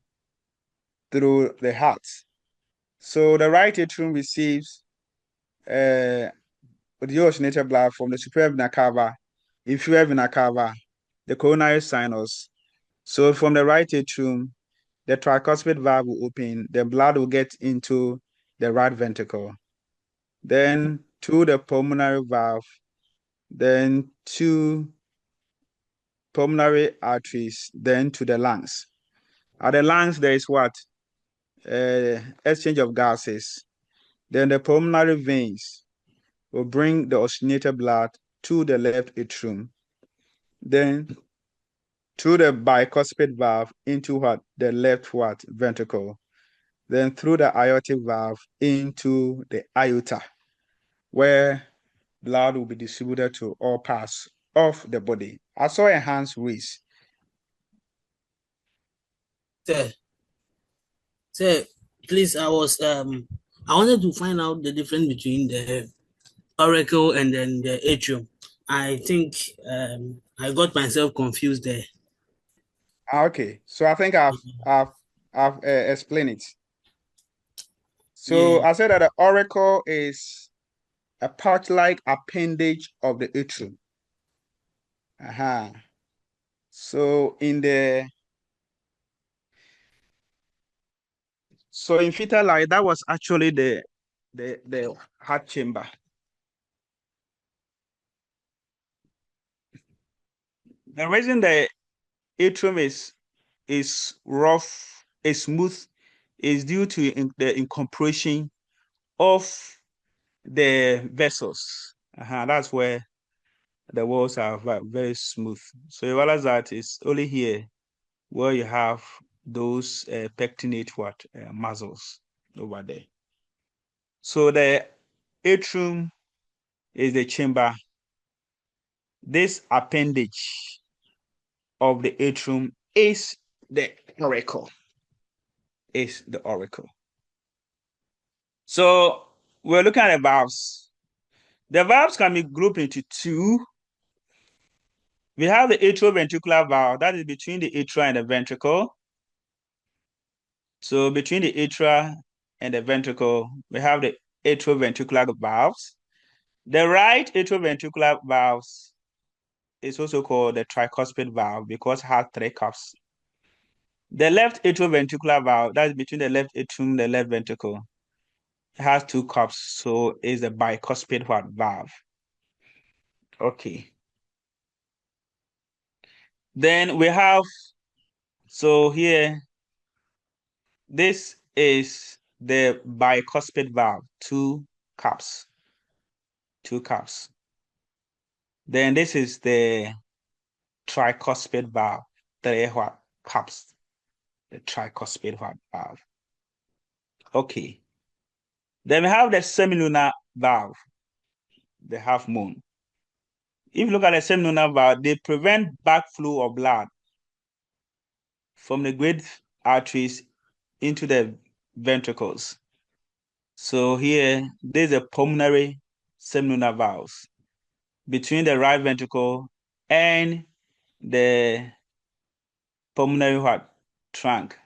through the heart. So the right atrium receives the oxygenated blood from the superior vena cava, inferior vena cava, the coronary sinus. So from the right atrium, the tricuspid valve will open, the blood will get into the right ventricle, then to the pulmonary valve, then to pulmonary arteries, then to the lungs. At the lungs, there is what? Exchange of gases. Then the pulmonary veins will bring the oxygenated blood to the left atrium, then through the bicuspid valve into what? The left what? Ventricle, then through the aortic valve into the aorta, where blood will be distributed to all parts of the body. I saw a hand's raise. Sir, please, I wanted to find out the difference between the auricle and then the atrium. I think I got myself confused there. Okay, so I think I've explained it. So Yeah. I said that the auricle is a pouch-like appendage of the atrium. So in fetal life, that was actually the heart chamber. The reason the atrium is rough, is smooth, is due to the incorporation of the vessels. That's where the walls are very smooth. So you realize that it's only here where you have those pectinate muscles over there. So the atrium is the chamber. This appendage of the atrium is the auricle. Is the auricle. So we're looking at the valves. The valves can be grouped into two. We have the atrioventricular valve, that is between the atria and the ventricle. So between the atria and the ventricle, we have the atrioventricular valves. The right atrioventricular valves is also called the tricuspid valve because it has 3 cups. The left atrioventricular valve, that is between the left atrium and the left ventricle, it has 2 cups, so it's the bicuspid valve. Okay. Then we have, so here, this is the bicuspid valve, 2 cups. 2 cups. Then this is the tricuspid valve, 3 cups. The tricuspid valve. Okay. Then we have the semilunar valve, the half moon. If you look at the semilunar valve, they prevent backflow of blood from the great arteries into the ventricles. So here, there's a pulmonary semilunar valves between the right ventricle and the pulmonary trunk.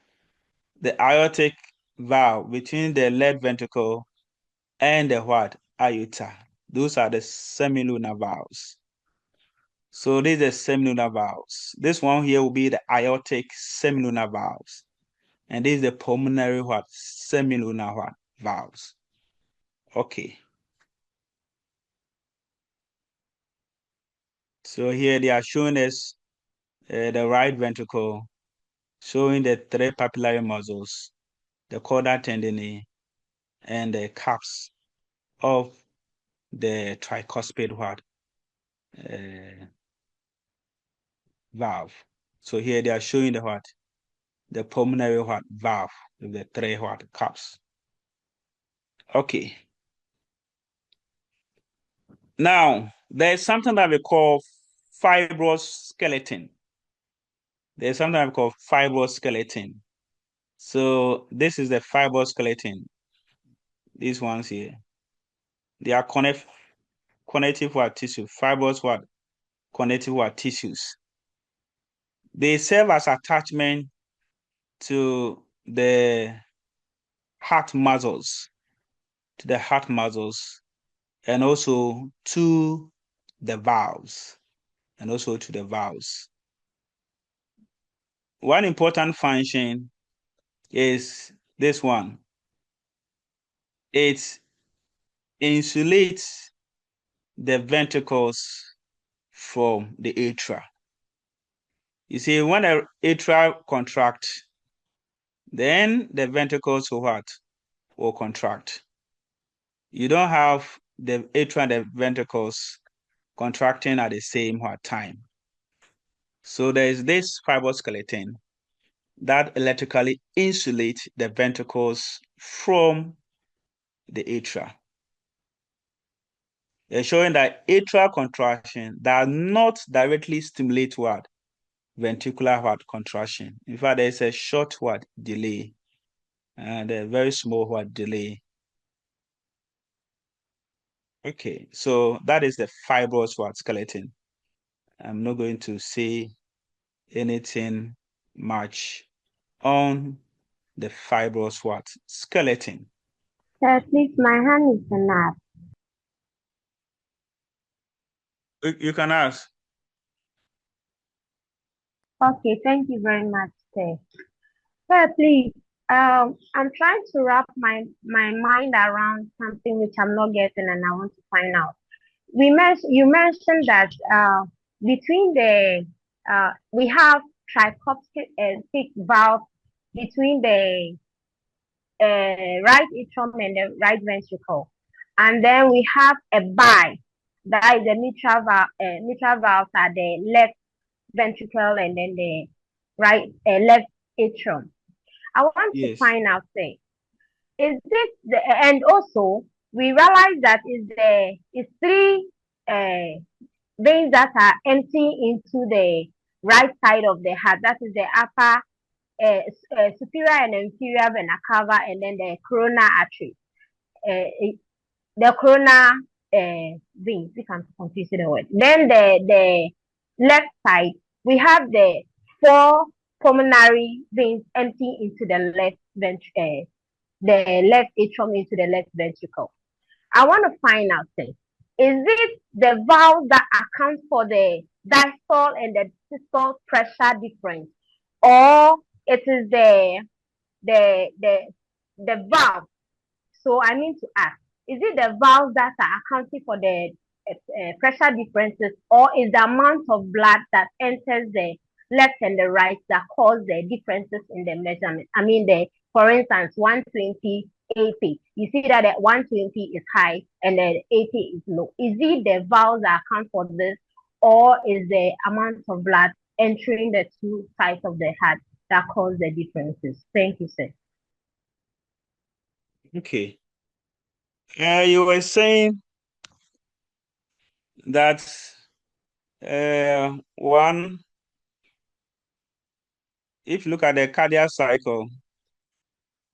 The aortic valve between the left ventricle and the aorta. Those are the semilunar valves. So these are semilunar valves. This one here will be the aortic semilunar valves. And this is the pulmonary semilunar valves. Okay. So here they are showing us the right ventricle, showing the 3 papillary muscles, the chordae tendineae, and the cups of the tricuspid valve. So here they are showing the pulmonary valve with the three cups. Okay. Now there's something that we call fibrous skeleton. There's something we call fibrous skeleton. So this is the fibrous skeleton. These ones here. They are connective tissue. Fibrous connective tissues. They serve as attachment to the heart muscles, and also to the valves, One important function is this one. It insulates the ventricles from the atria. You see, when the atria contract, then the ventricles will contract. You don't have the atria and the ventricles contracting at the same time. So there is this fibrous skeleton that electrically insulates the ventricles from the atria. They're showing that atrial contraction does not directly stimulate ventricular contraction. In fact, there's a short delay and a very small delay. Okay, so that is the fibrous skeleton. I'm not going to say anything much on the fibrous skeleton. Sir, please, my hand is enough. You can ask. Okay, thank you very much, sir. Sir, please, I'm trying to wrap my mind around something which I'm not getting, and I want to find out. You mentioned that between we have tricuspid valve between the right atrium and the right ventricle, and then we have a bi, that is the mitral valves at the left ventricle and then the left atrium. I want to find out, say, is this and also we realize that is three veins that are emptying into the right side of the heart. That is the upper superior and inferior vena cava, and then the coronary artery, the coronary veins. If I'm confusing the word. Then the left side, we have the four pulmonary veins empty into the left atrium into the left ventricle. I want to find out, say, is it the valve that accounts for the diastole and the systole pressure difference, or it is the valve? So I mean to ask, is it the valves that are accounting for the pressure differences, or is the amount of blood that enters the left and the right that cause the differences in the measurement? I mean, for instance, 120, 80. You see that the 120 is high and the 80 is low. Is it the valves that account for this, or is the amount of blood entering the two sides of the heart that cause the differences? Thank you, sir. Okay. You were saying that if you look at the cardiac cycle,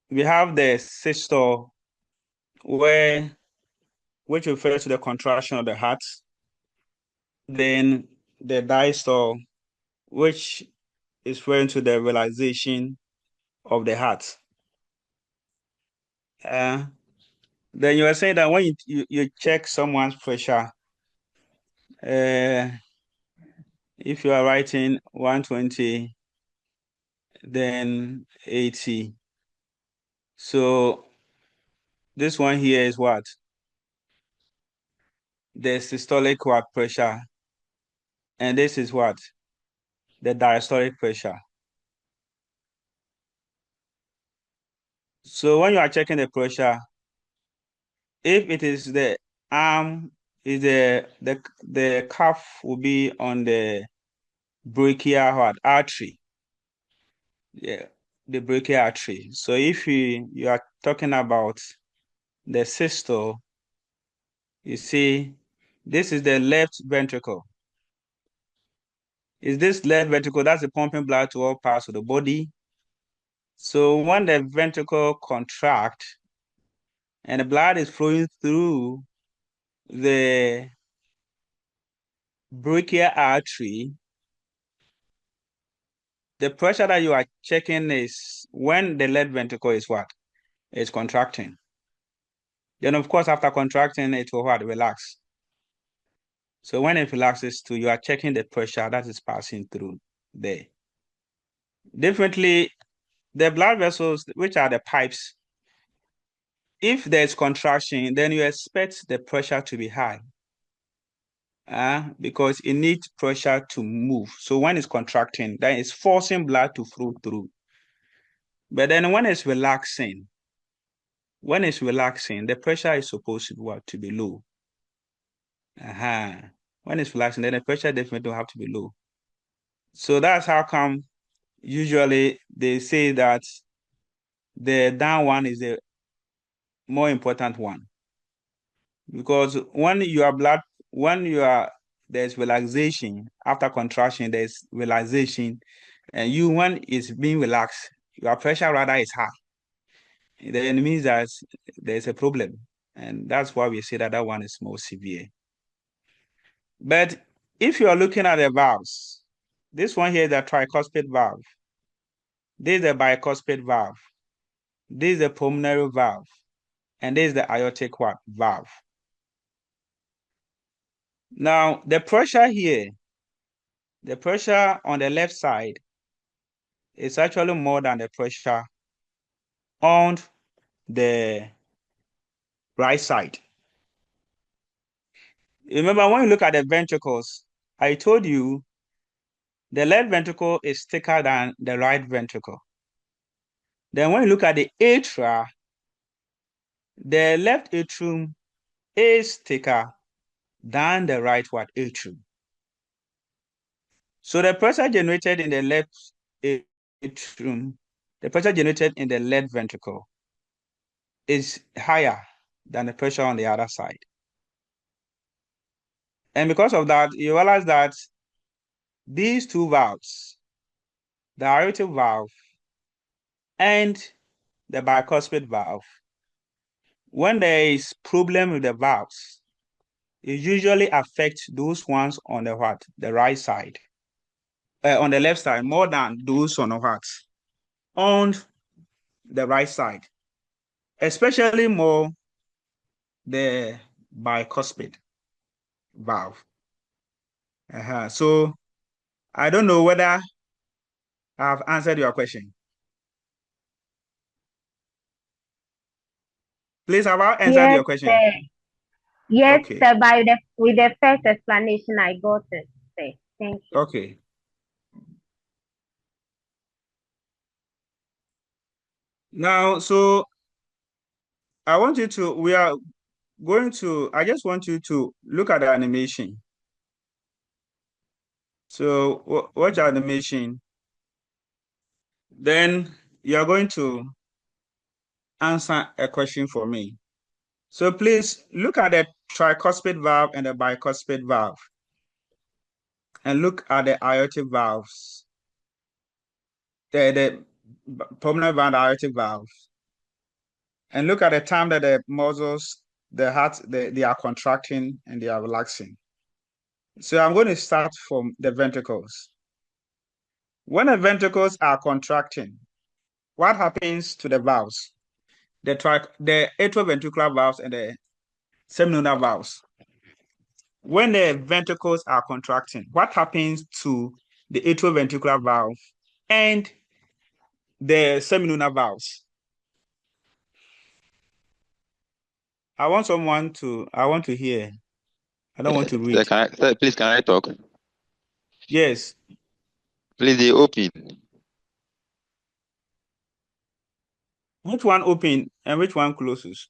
we have the systole, which refers to the contraction of the heart. Then the diastole, which is referring to the relaxation of the heart. Then you were saying that when you check someone's pressure, if you are writing 120, then 80. So this one here is what? The systolic pressure. And this is what? The diastolic pressure. So when you are checking the pressure, if it is the arm is the cuff will be on the brachial artery. Yeah, the brachial artery. So if you are talking about the systole, you see, this is the left ventricle. Is this left ventricle? That's the pumping blood to all parts of the body. So when the ventricle contracts and the blood is flowing through the brachial artery, the pressure that you are checking is when the left ventricle is what? It's contracting. Then of course, after contracting, it will what? Relax. So when it relaxes too, you are checking the pressure that is passing through there. Definitely, the blood vessels, which are the pipes, if there's contraction, then you expect the pressure to be high. Because it needs pressure to move. So when it's contracting, then it's forcing blood to flow through. But then when it's relaxing, the pressure is supposed to be low. When it's relaxing, then the pressure definitely will have to be low. So that's how come usually they say that the down one is the more important one. Because there's relaxation, after contraction, there's relaxation, and when it's being relaxed, your pressure rather is high. Then it means that there's a problem. And that's why we say that one is more severe. But if you are looking at the valves, this one here is the tricuspid valve. This is the bicuspid valve. This is the pulmonary valve. And this is the aortic valve. Now, the pressure here, the pressure on the left side is actually more than the pressure on the right side. Remember, when you look at the ventricles, I told you the left ventricle is thicker than the right ventricle. Then when you look at the atria, the left atrium is thicker than the right atrium. So the pressure generated in the left atrium, the pressure generated in the left ventricle is higher than the pressure on the other side. And because of that, you realize that these two valves, the aortic valve and the bicuspid valve, when there is problem with the valves, it usually affects those ones on the right side, on the left side, more than those on on the right side, especially more the bicuspid valve. So I don't know whether I've answered your question. Please, have I answered your question? Yes, okay. sir, with the first explanation, I got it. Sir. Thank you. Okay. Now, so I just want you to look at the animation. So watch the animation. Then you're going to answer a question for me. So please look at the tricuspid valve and the bicuspid valve. And look at the aortic valves. The pulmonary valve, aortic valve. And look at the time that the muscles, the heart, they are contracting and they are relaxing. So I'm going to start from the ventricles. When the ventricles are contracting, what happens to the valves? The atrioventricular valves and the seminal valves. When the ventricles are contracting, what happens to the atrioventricular valve and the seminal valves? I want to hear. I don't want to read. Please, can I talk? Yes. Please, they open. Which one open and which one closes?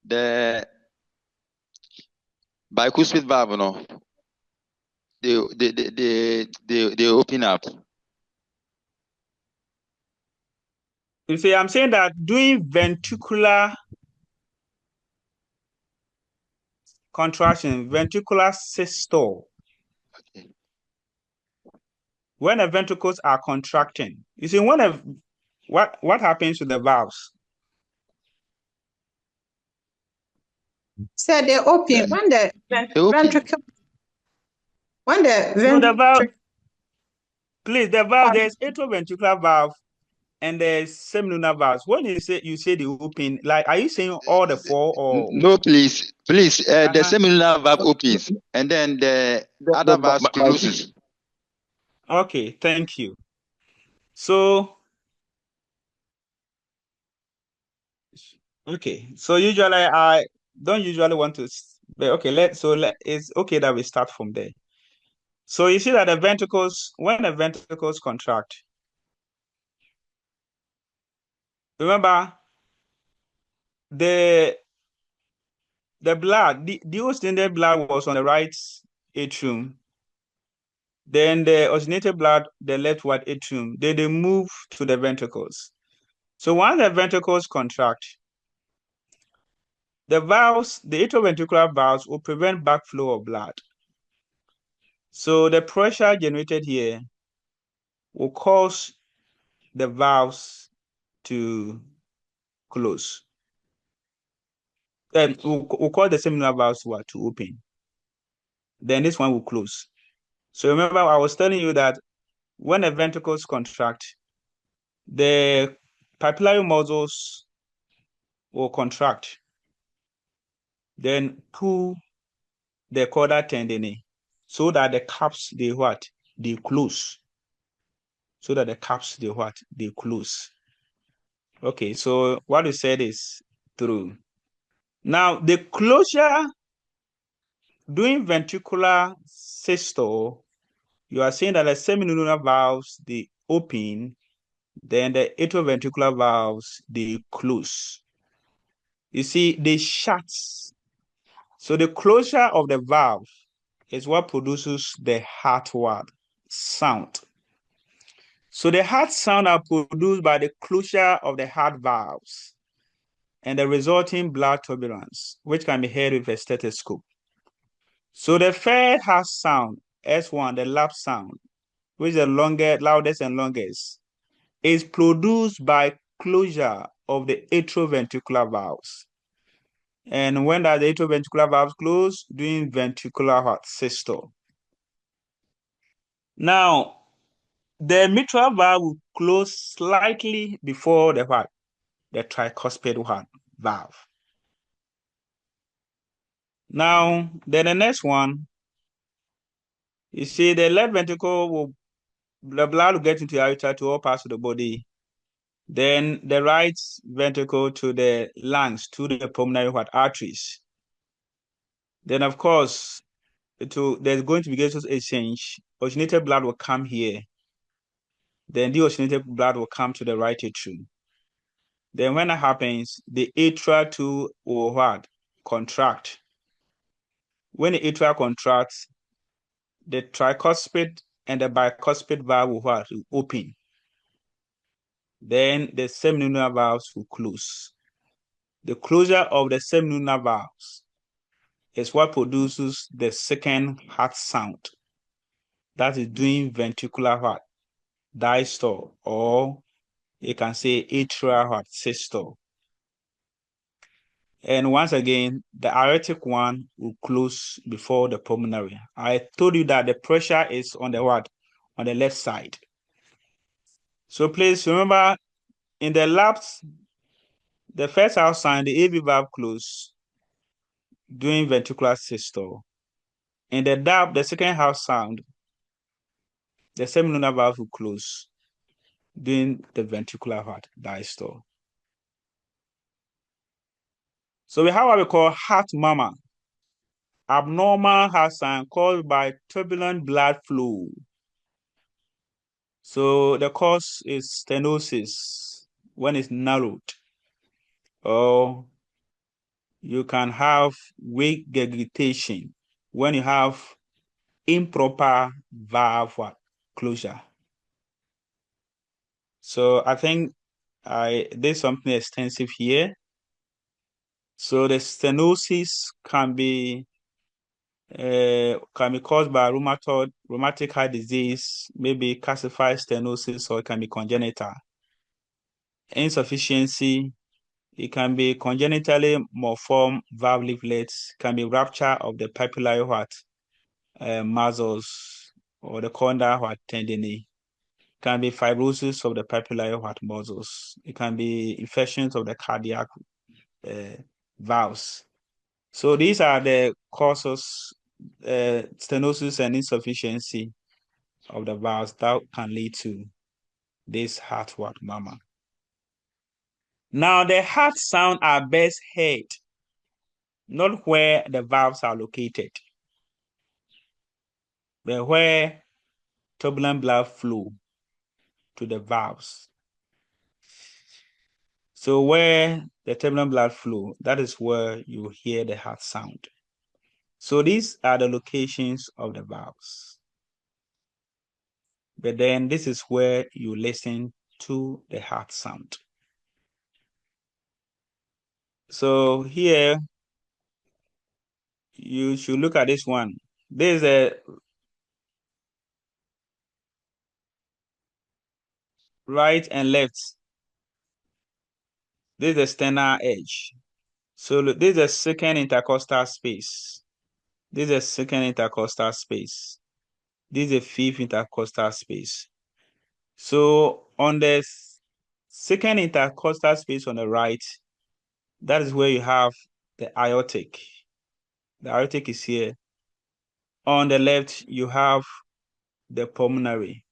the bicuspid valve, no, they open up. You see, I'm saying that doing ventricular contraction, ventricular systole, Okay. when the ventricles are contracting, you see, what happens to the valves? So they open Yeah. when the They open. ventricle, when the No, the valve, ventricle. please, the valve, there's atrioventricular valve and there's semilunar valves. When you say they open, like, are you saying all the four or? No, please. The Uh-huh. semilunar valve opens and then the other valves closes. Okay, thank you. So, okay, so usually I don't usually want to, but okay, it's okay that we start from there. So you see that the ventricles, when the ventricles contract, remember the blood, the oxygenated blood was on the right atrium. Then the oxygenated blood, the left what atrium. Then they move to the ventricles. So once the ventricles contract, the valves, the atrioventricular valves will prevent backflow of blood. So the pressure generated here will cause the valves to close. We'll cause the semilunar valves to open. Then this one will close. So remember, I was telling you that when the ventricles contract, the papillary muscles will contract, then pull the caudal tendon so that the caps they close. So that the caps they close. Okay, so what you said is true. Now the closure during ventricular systole, you are saying that the semilunar valves they open, then the atrioventricular valves they close. You see, they shut. So the closure of the valve is what produces the heart sound. So the heart sound are produced by the closure of the heart valves and the resulting blood turbulence, which can be heard with a stethoscope. So the third heart sound, S1, the lap sound, which is the loudest and longest, is produced by closure of the atrioventricular valves. And when does the atrioventricular valves close? During ventricular heart systole. Now, the mitral valve will close slightly before the heart, the tricuspid valve. Now, then the next one, you see the left ventricle the blood will get into the aorta to all parts of the body. Then the right ventricle to the lungs, to the pulmonary arteries. Then, of course, there's going to be gaseous exchange. Oxygenated blood will come here. Then deoxygenated blood will come to the right atrium. Then when that happens, the atria too will contract. When the atria contracts, the tricuspid and the bicuspid valve will open. Then the semilunar valves will close. The closure of the semilunar valves is what produces the second heart sound. That is doing ventricular diastole, or you can say atrial systole. And once again, the aortic one will close before the pulmonary. I told you that the pressure is on the on the left side. So please remember, in the laps, the first heart sound, the AV valve close during ventricular systole. In the DAP, the second heart sound, the semilunar valve will close during the ventricular diastole. So we have what we call heart murmur, abnormal heart sound caused by turbulent blood flow. So the cause is stenosis when it's narrowed, or you can have regurgitation when you have improper valve closure. So I think there's something extensive here. So the stenosis can be caused by rheumatic heart disease, maybe calcified stenosis, or it can be congenital. Insufficiency, it can be congenitally malformed valve leaflets, can be rupture of the papillary muscles or the condyle tendinae. Can be fibrosis of the papillary muscles. It can be infections of the cardiac valves. So these are the causes, stenosis and insufficiency of the valves that can lead to this heart murmur. Now, the heart sounds are best heard not where the valves are located, but where turbulent blood flow to the valves. So where the turbulent blood flow, that is where you hear the heart sound. So these are the locations of the valves. But then this is where you listen to the heart sound. So here, you should look at this one. There's a right and left. This is the sternal edge. So look, this is the second intercostal space. This is the second intercostal space. This is the fifth intercostal space. So on the second intercostal space on the right, that is where you have the aortic. The aortic is here. On the left, you have the pulmonary.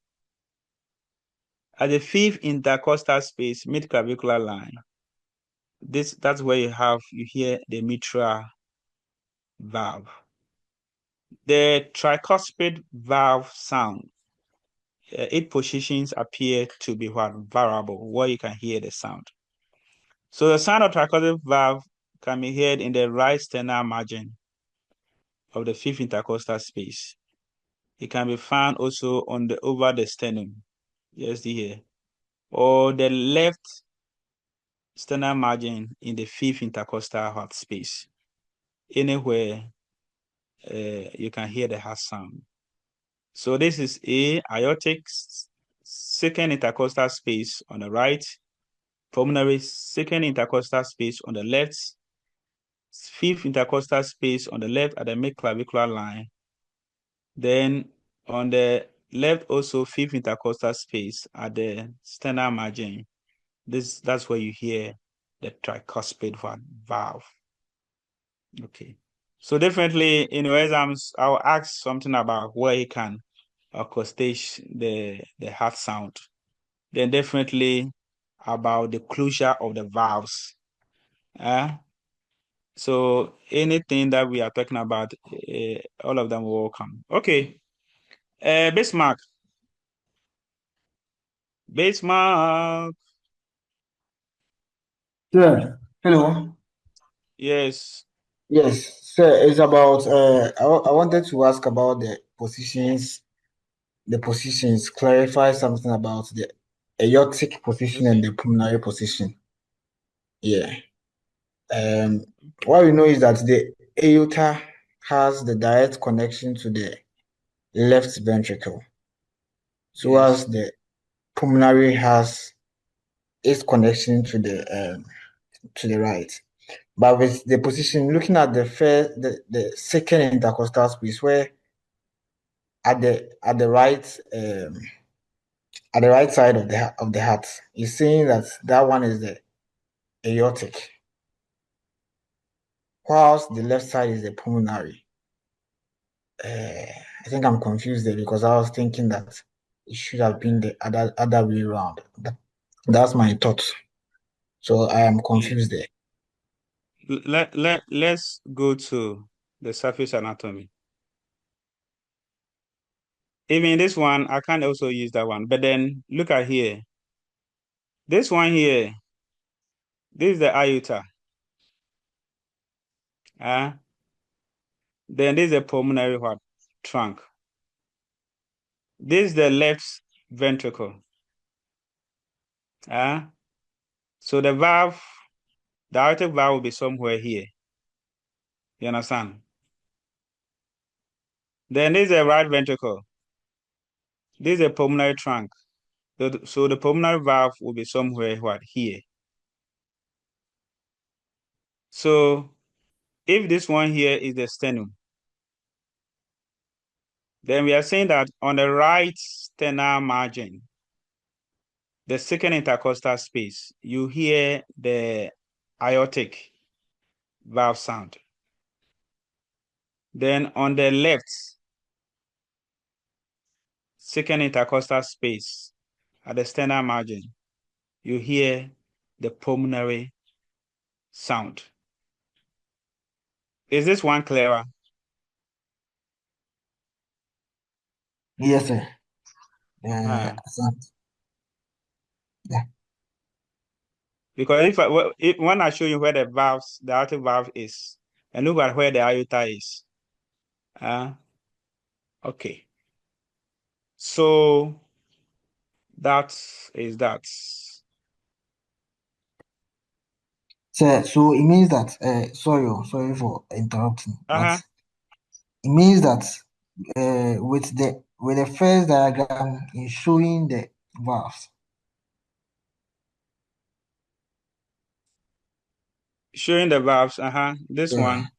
At the fifth intercostal space, mid-clavicular line, that's where you hear the mitral valve. The tricuspid valve sound, its positions appear to be variable, where you can hear the sound. So the sound of tricuspid valve can be heard in the right sternal margin of the fifth intercostal space. It can be found also over the sternum, just here, or the left sternal margin in the fifth intercostal heart space. Anywhere you can hear the heart sound. So this is aortic, second intercostal space on the right, pulmonary, second intercostal space on the left, fifth intercostal space on the left at the mid-clavicular line. Then on the left also fifth intercostal space at the sternal margin. That's where you hear the tricuspid valve. Okay. So definitely in your exams, I'll ask something about where you can accostage the heart sound. Then definitely about the closure of the valves. So anything that we are talking about, all of them will come. Okay. Bismarck. Bismarck. Sir, hello. Yes. Yes, sir, it's about I wanted to ask about the positions, clarify something about the aortic position and the pulmonary position. Yeah. What we know is that the aorta has the direct connection to the left ventricle. So as the pulmonary has its connection to the right. But with the position, looking at the second intercostal space, where at the right side of the heart, is saying that one is the aortic, whilst the left side is the pulmonary. I think I'm confused there because I was thinking that it should have been the other way around. That's my thoughts. So I am confused there. Let's go to the surface anatomy. Even this one, I can't also use that one. But then look at here. This one here, this is the aorta. Then this is the pulmonary what? Trunk. This is the left ventricle. So the valve, the aortic valve will be somewhere here. You understand? Then this is the right ventricle. This is a pulmonary trunk. So the pulmonary valve will be somewhere what? Here. So if this one here is the sternum, then we are saying that on the right sternal margin, the second intercostal space, you hear the aortic valve sound. Then on the left second intercostal space at the sternal margin, you hear the pulmonary sound. Is this one clearer? Yes, sir. Ah. Yeah. Because when I show you where the valves, the aortic valve is, and look at where the aorta is. Okay. So that is that. So it means that sorry for interrupting, but it means that with the first diagram is showing the valves. Showing the valves, this one.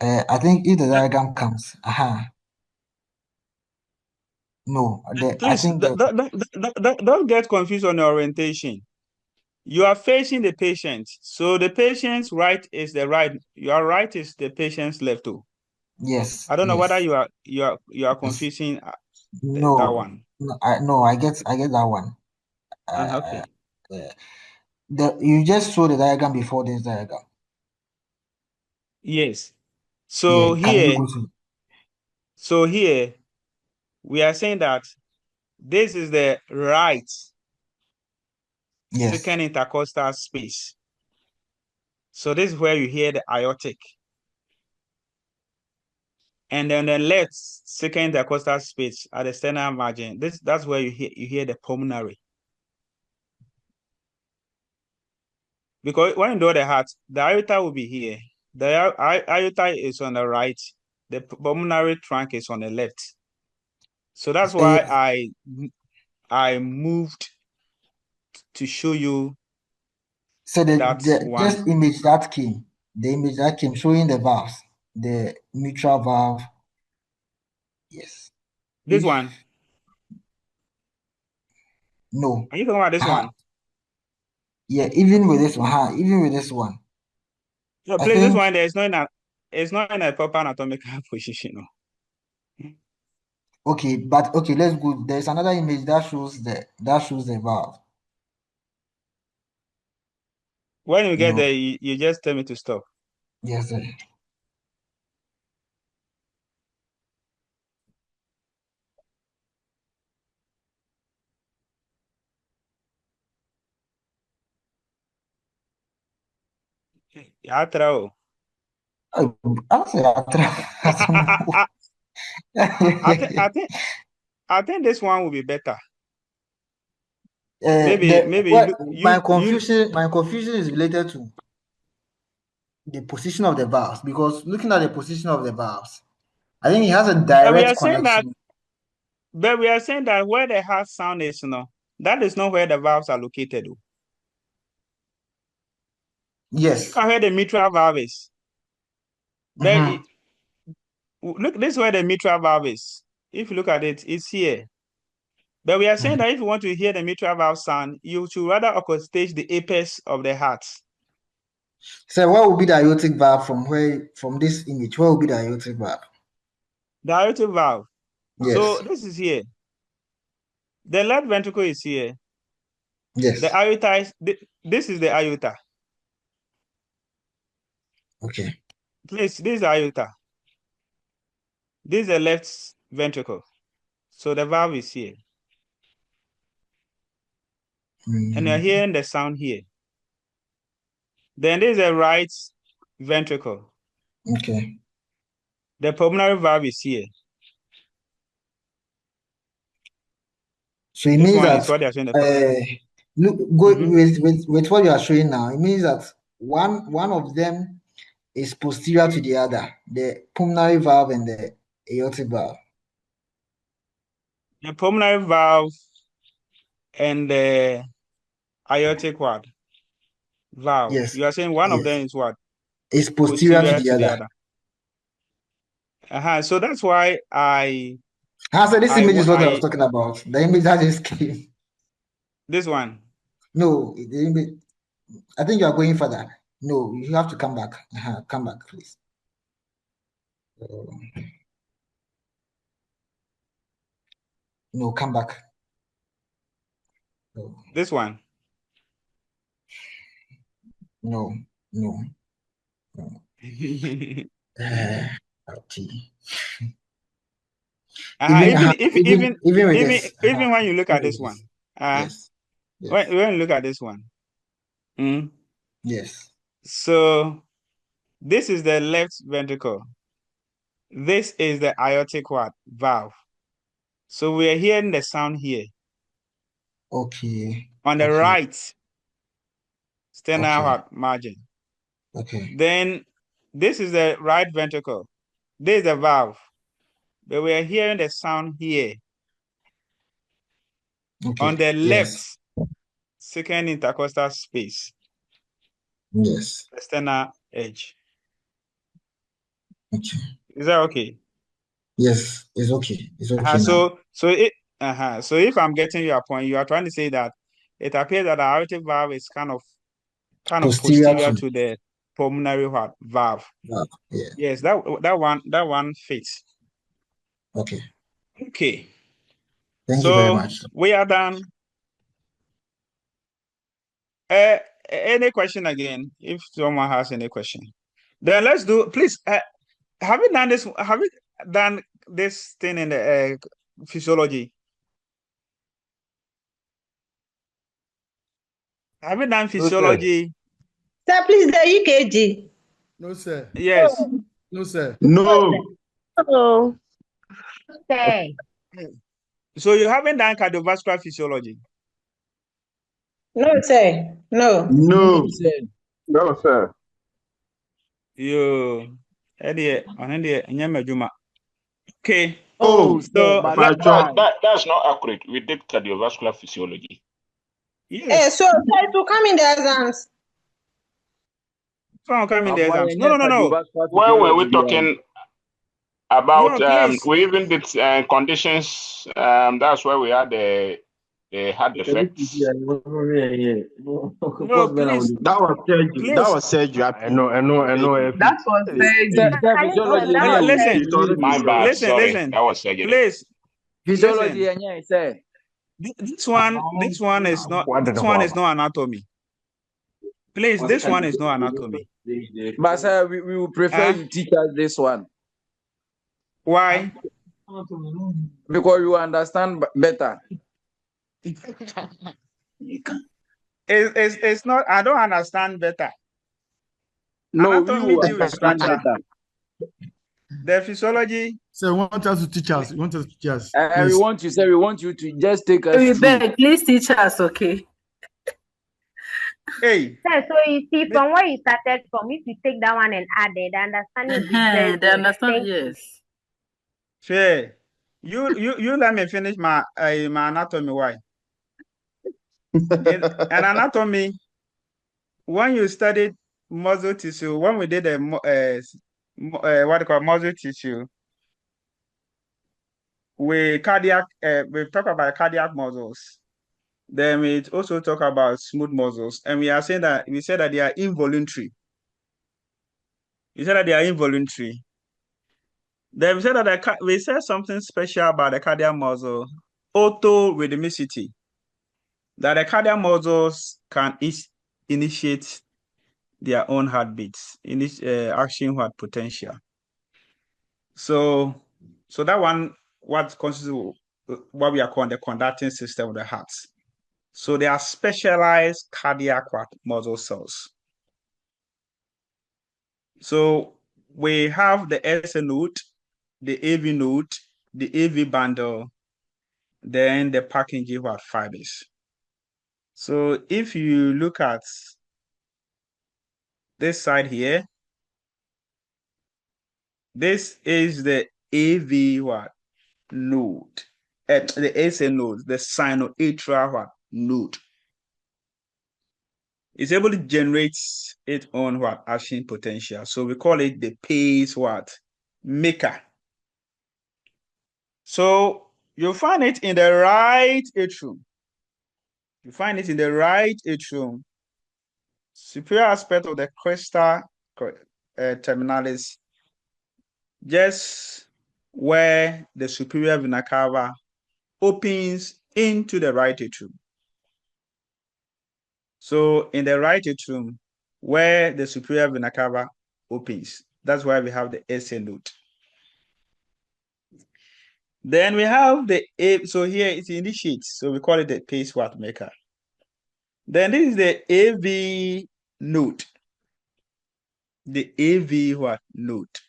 I think if the diagram comes, no, I Please think don't get confused on the orientation. You are facing the patient, so the patient's right is the right. Your right is the patient's left too. yes. I don't know whether Yes. you are confusing that No, one. I get that one. Okay. You just saw the diagram before this diagram. Yes. So Yeah, can you here, go to? so here we are saying that this is the right Yes. second intercostal space. So this is where you hear the aortic. And then the left second intercostal space at the sternal margin, that's where you hear the pulmonary. Because when you do the heart, the aorta will be here. The aorta is on the right. The pulmonary trunk is on the left. So that's why I moved to show you. So That's one. just image that came, the image that came showing the valves, the mitral valve. Yes. This one. No. Are you talking about this one? Yeah, even with this one, No, I please, this think one it's not in a proper anatomical position. No. okay, but okay, let's go. There's another image that shows the valve. When you get there, you just tell me to stop. Yes, sir. ATTA. I'll say I think this one will be better. my confusion is related to the position of the valves, because looking at the position of the valves, I think it has a direct connection. But we are saying that where the heart sound is, that is not where the valves are located. Yes. You can hear the mitral valve is. But look, this is where the mitral valve is. If you look at it, it's here. But we are saying that if you want to hear the mitral valve sound, you should rather accostage the apex of the heart. So what would be the aortic valve from this image? What would be the aortic valve? The aortic valve. Yes. So this is here. The left ventricle is here. Yes. The aorta is this is the aorta. Okay. Please, this is the aorta. This is the left ventricle. So the valve is here. And you're hearing the sound here. Then there's a right ventricle. Okay. The pulmonary valve is here. So it This means one that is what they are saying. look, with what you are showing now, it means that one of them is posterior to the other, the pulmonary valve and the aortic valve. The pulmonary valve and the aortic what? Valve. Yes. You are saying one of Yes. them is what? It's posterior to the other. So that's why I So this image is what I was I talking about. The image that just came. this one. No, the image, I think you are going further. No, you have to come back. Come back, please. No, come back. No. This one. No. Even when you look at this one. Yes. When you look at this one. Yes. So this is the left ventricle. This is the aortic valve. So we are hearing the sound here. Okay. On the right sternal margin. Okay. Then this is the right ventricle. This is the valve. But we are hearing the sound here. Okay. On the left second intercostal space. Yes. The sternal edge. Okay. Is that okay? Yes, it's okay. It's okay now. now. So if I'm getting your point, you are trying to say that it appears that the aortic valve is kind of posterior to the pulmonary valve. Yeah. Yes, that one fits. Okay. Okay. Thank you very much. We are done. Any question again? If someone has any question, then let's do. Please, have you done this? Have you done this thing in the physiology? Have you done physiology? Sir, please, the EKG. No, sir. Yes. No, sir. No. Oh. Okay. So you haven't done cardiovascular physiology? No, sir. No. No. No, sir. Okay. Oh, so that's not accurate. We did cardiovascular physiology. Yes. So it will come in the exams. Come in the exams. No. When were we talking about? No, we even did conditions. That's where we had the heart defects. No, please. That was surgery. Please. That was surgery. I know. That was Listen. My bad. Listen. Sorry, that was surgery. Please. physiology. This one is not anatomy. Please, this one is not anatomy. But sir, we would prefer you teach us this one. Why? Because you understand better. It's not. I don't understand better. No, anatomy you understand better. The physiology. So you want us to teach us? You want us to teach us? We want you to just take us through. Please teach us, okay? Hey. So you see, from where you started from, if you take that one and add it, the understanding will be very They understand, yes. Sure. You let me finish my anatomy. Why? In an anatomy, when you studied muscle tissue, when we did what they call muscle tissue, we talk about cardiac muscles. Then we also talk about smooth muscles, and we said that they are involuntary. We said that they are involuntary. Then we said that we said something special about the cardiac muscle, autorhythmicity. That the cardiac muscles can initiate their own heartbeats, action heart potential. So that one, what constitutes what we are calling the conducting system of the heart. So they are specialized cardiac muscle cells. So we have the SA node, the AV node, the AV bundle, then the Purkinje fibers. So if you look at this side here, this is the AV node, the SA node, the sinoatrial node. It's able to generate its own action potential. So we call it the pace maker. So you find it in the right atrium. You find it in the right atrium, superior aspect of the crista terminalis, just where the superior vena cava opens into the right atrium. So in the right atrium, where the superior vena cava opens, that's why we have the SA node. Then we have the so here it initiates, so we call it the pace maker. Then this is the AV node. The AV node.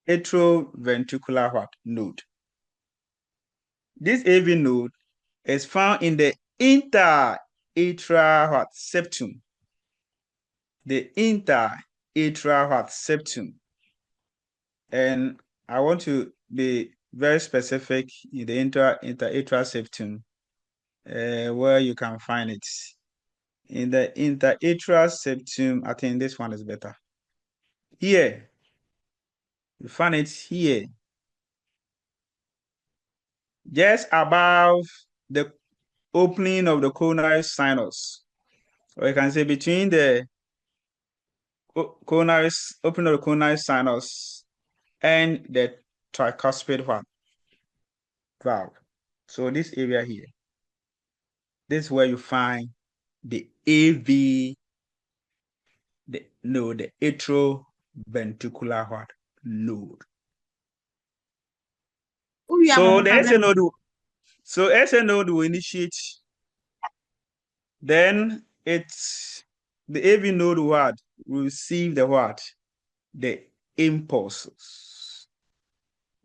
Atrioventricular node. This AV node is found in the interatrial septum. The interatrial septum. And I want to be very specific in the interatrial septum, where you can find it. In the interatrial septum, I think this one is better. Here, you find it here, just above the opening of the coronary sinus, or you can say between the opening of the coronary sinus and the tricuspid valve. So this area here, this is where you find the AV, the atrioventricular node. So the SA node will initiate, then the AV node will receive the impulses.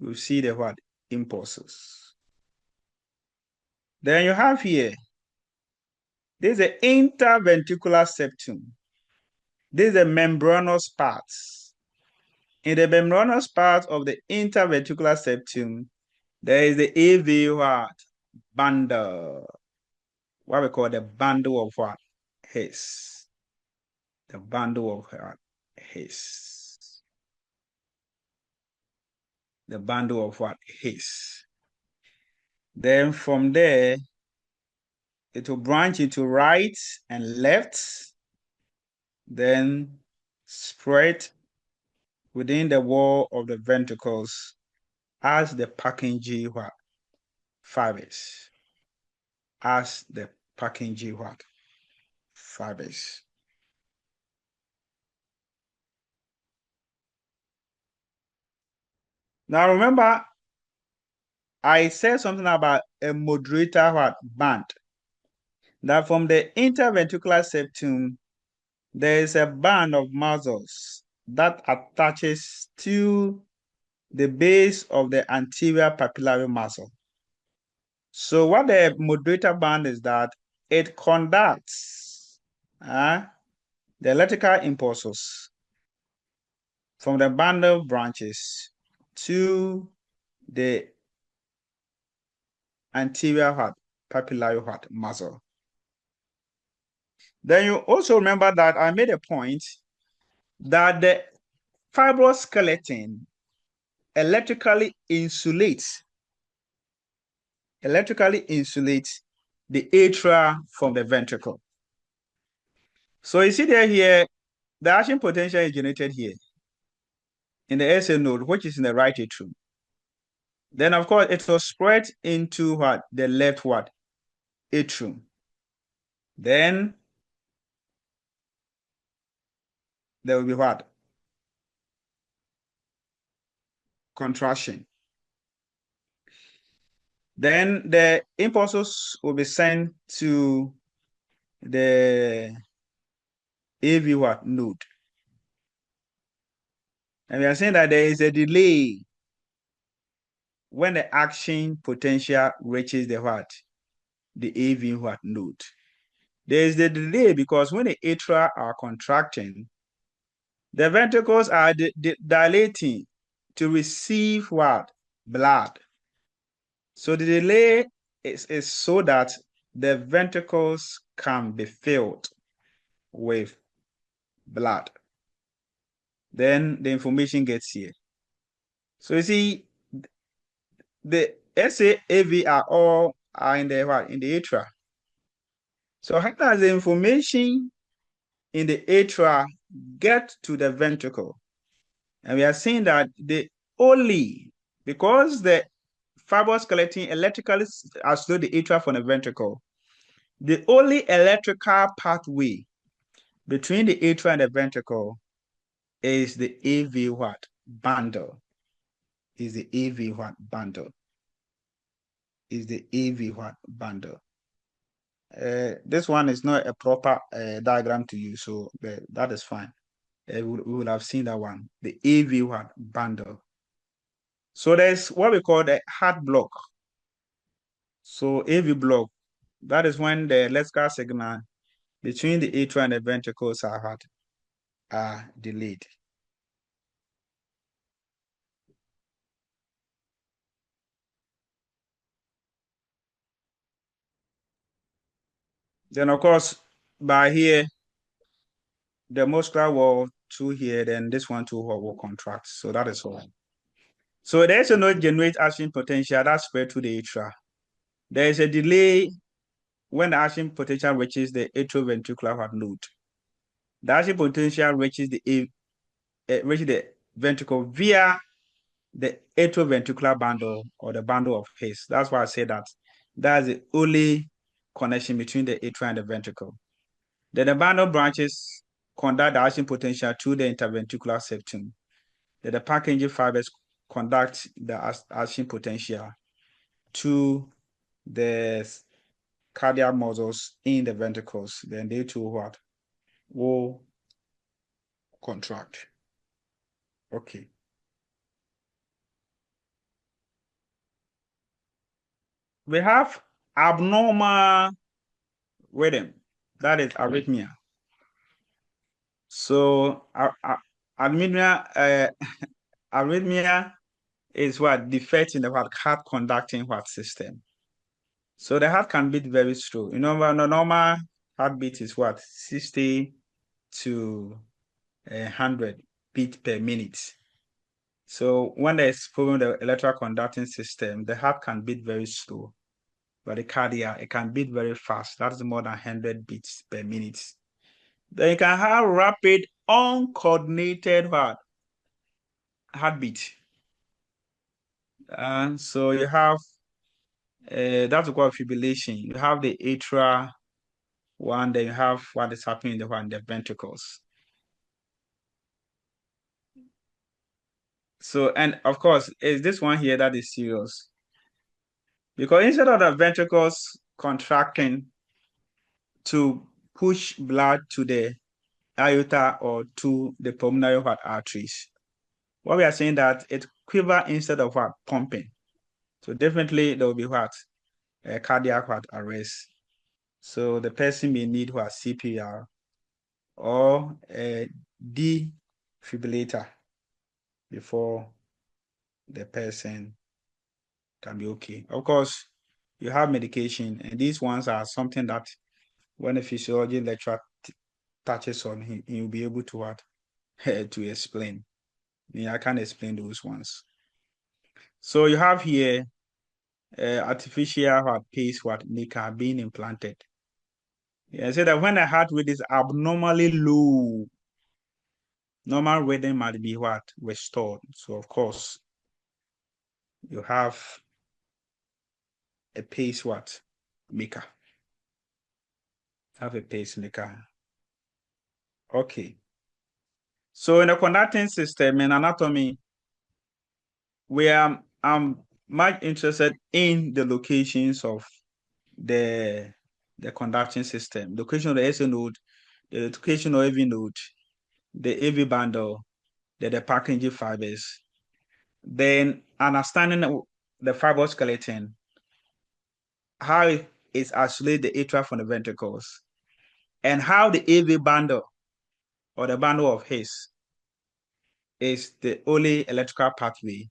You see the impulses. Then you have here, this is the interventricular septum. This is the membranous part. In the membranous part of the interventricular septum, there is the AV bundle, what we call the bundle of His. The bundle of His. The bundle of His. Then from there, it will branch into right and left, then spread within the wall of the ventricles as the Purkinje fibers. As the Purkinje fibers. Now remember, I said something about a moderator band. That from the interventricular septum, there is a band of muscles that attaches to the base of the anterior papillary muscle. So what the moderator band is that it conducts the electrical impulses from the bundle branches to the anterior papillary muscle. Then you also remember that I made a point that the fibrous skeleton electrically insulates the atria from the ventricle. So you see there here, the action potential is generated here in the SA node, which is in the right atrium. Then of course it will spread into the left atrium. Then there will be contraction. Then the impulses will be sent to the AV what node. And we are saying that there is a delay when the action potential reaches the what? The AV what node. There is the delay because when the atria are contracting, the ventricles are dilating to receive what? Blood. So the delay is so that the ventricles can be filled with blood. Then the information gets here. So you see, the SA, AV are all in the what? In the atria. So how does the information in the atria get to the ventricle? And we are saying that the only, because the fibrous skeleton electrically isolate the atria from the ventricle, the only electrical pathway between the atria and the ventricle is the AV what? Bundle. Is the AV what? Bundle. Is the AV what? Bundle. This one is not a proper diagram to use, so that is fine. We will have seen that one. The AV what? Bundle. So there's what we call the heart block. So AV block, that is when the electrical signal between the atria and the ventricles are delayed. Then of course, by here, the muscular wall through here, then this one too will contract. So that is all. So there's a no generate action potential that spread to the atria. There is a delay when the action potential reaches the atrioventricular node. The action potential reaches the ventricle via the atrioventricular bundle or the bundle of His. That's why I say that that's the only connection between the atria and the ventricle. Then the bundle branches conduct the action potential to the interventricular septum. Then the Purkinje fibers conduct the action potential to the cardiac muscles in the ventricles. Then they too what? Will contract. Okay. We have abnormal rhythm. That is arrhythmia. So arrhythmia is what? Defect in the heart conducting system. So the heart can beat very slow. You know, the normal heartbeat is what? 60 to 100 beats per minute. So when there's problem with the electrical conducting system, the heart can beat very slow. But the cardiac, it can beat very fast. That's more than 100 beats per minute. Then you can have rapid, uncoordinated heartbeat. And so you have, that's called fibrillation. You have the atrial one, then you have what is happening in the ventricles. So, and of course, is this one here that is serious. Because instead of the ventricles contracting to push blood to the aorta or to the pulmonary arteries, what we are saying that it quiver instead of pumping. So definitely there will be a cardiac arrest. So the person may need CPR or a defibrillator before the person can be okay. Of course, you have medication, and these ones are something that when a physiology lecturer touches on, he will be able to to explain. I can't explain those ones. So you have here artificial pace being implanted. Yeah, I said that when the heart rate is abnormally low, normal rhythm might be restored. So of course, you have a maker. Have a pacemaker. Okay. So in the conducting system in anatomy, I'm much interested in the locations of the conducting system, location of the SA node, the education or AV node, the AV bundle, the Purkinje fibers, then understanding the fiber skeleton, how it is isolate the atria from the ventricles, and how the AV bundle or the bundle of His is the only electrical pathway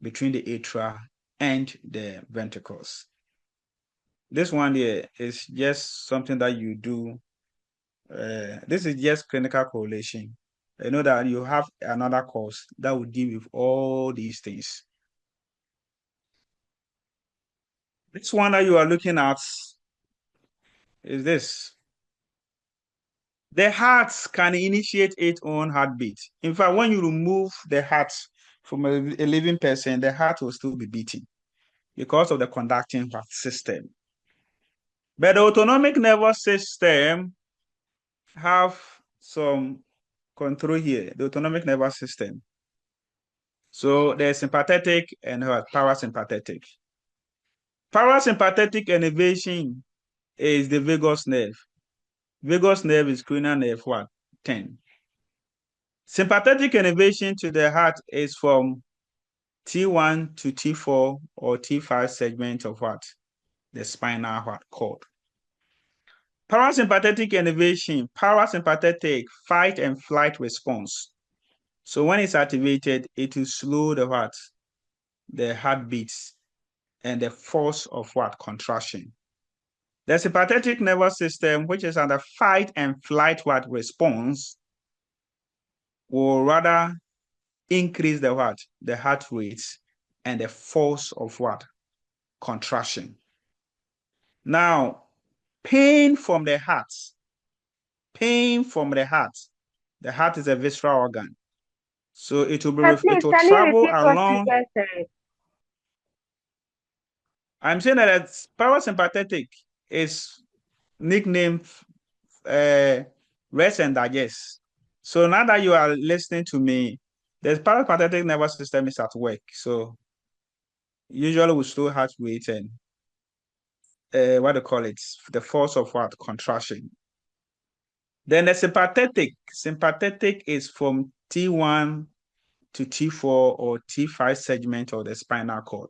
between the atria and the ventricles. This one here is just something that you do. This is just clinical correlation. You know that you have another course that will deal with all these things. This one that you are looking at is this. The heart can initiate its own heartbeat. In fact, when you remove the heart from a living person, the heart will still be beating because of the conducting heart system. But the autonomic nervous system have some control here, the autonomic nervous system. So there's sympathetic and parasympathetic. Parasympathetic innervation is the vagus nerve. Vagus nerve is cranial nerve 10. Sympathetic innervation to the heart is from T1 to T4 or T5 segment of the spinal cord. Parasympathetic innervation, parasympathetic fight and flight response. So when it's activated, it will slow the heartbeats and the force of contraction. The sympathetic nervous system, which is under fight and flight response, will rather increase the heart rate and the force of contraction. Now, pain from the heart. The heart is a visceral organ. So it will travel along. I'm saying that parasympathetic is nicknamed rest and digest. So now that you are listening to me, the parasympathetic nervous system is at work. So usually we slow heart rate and the force of contraction. Then the sympathetic is from T1 to T4 or T5 segment of the spinal cord.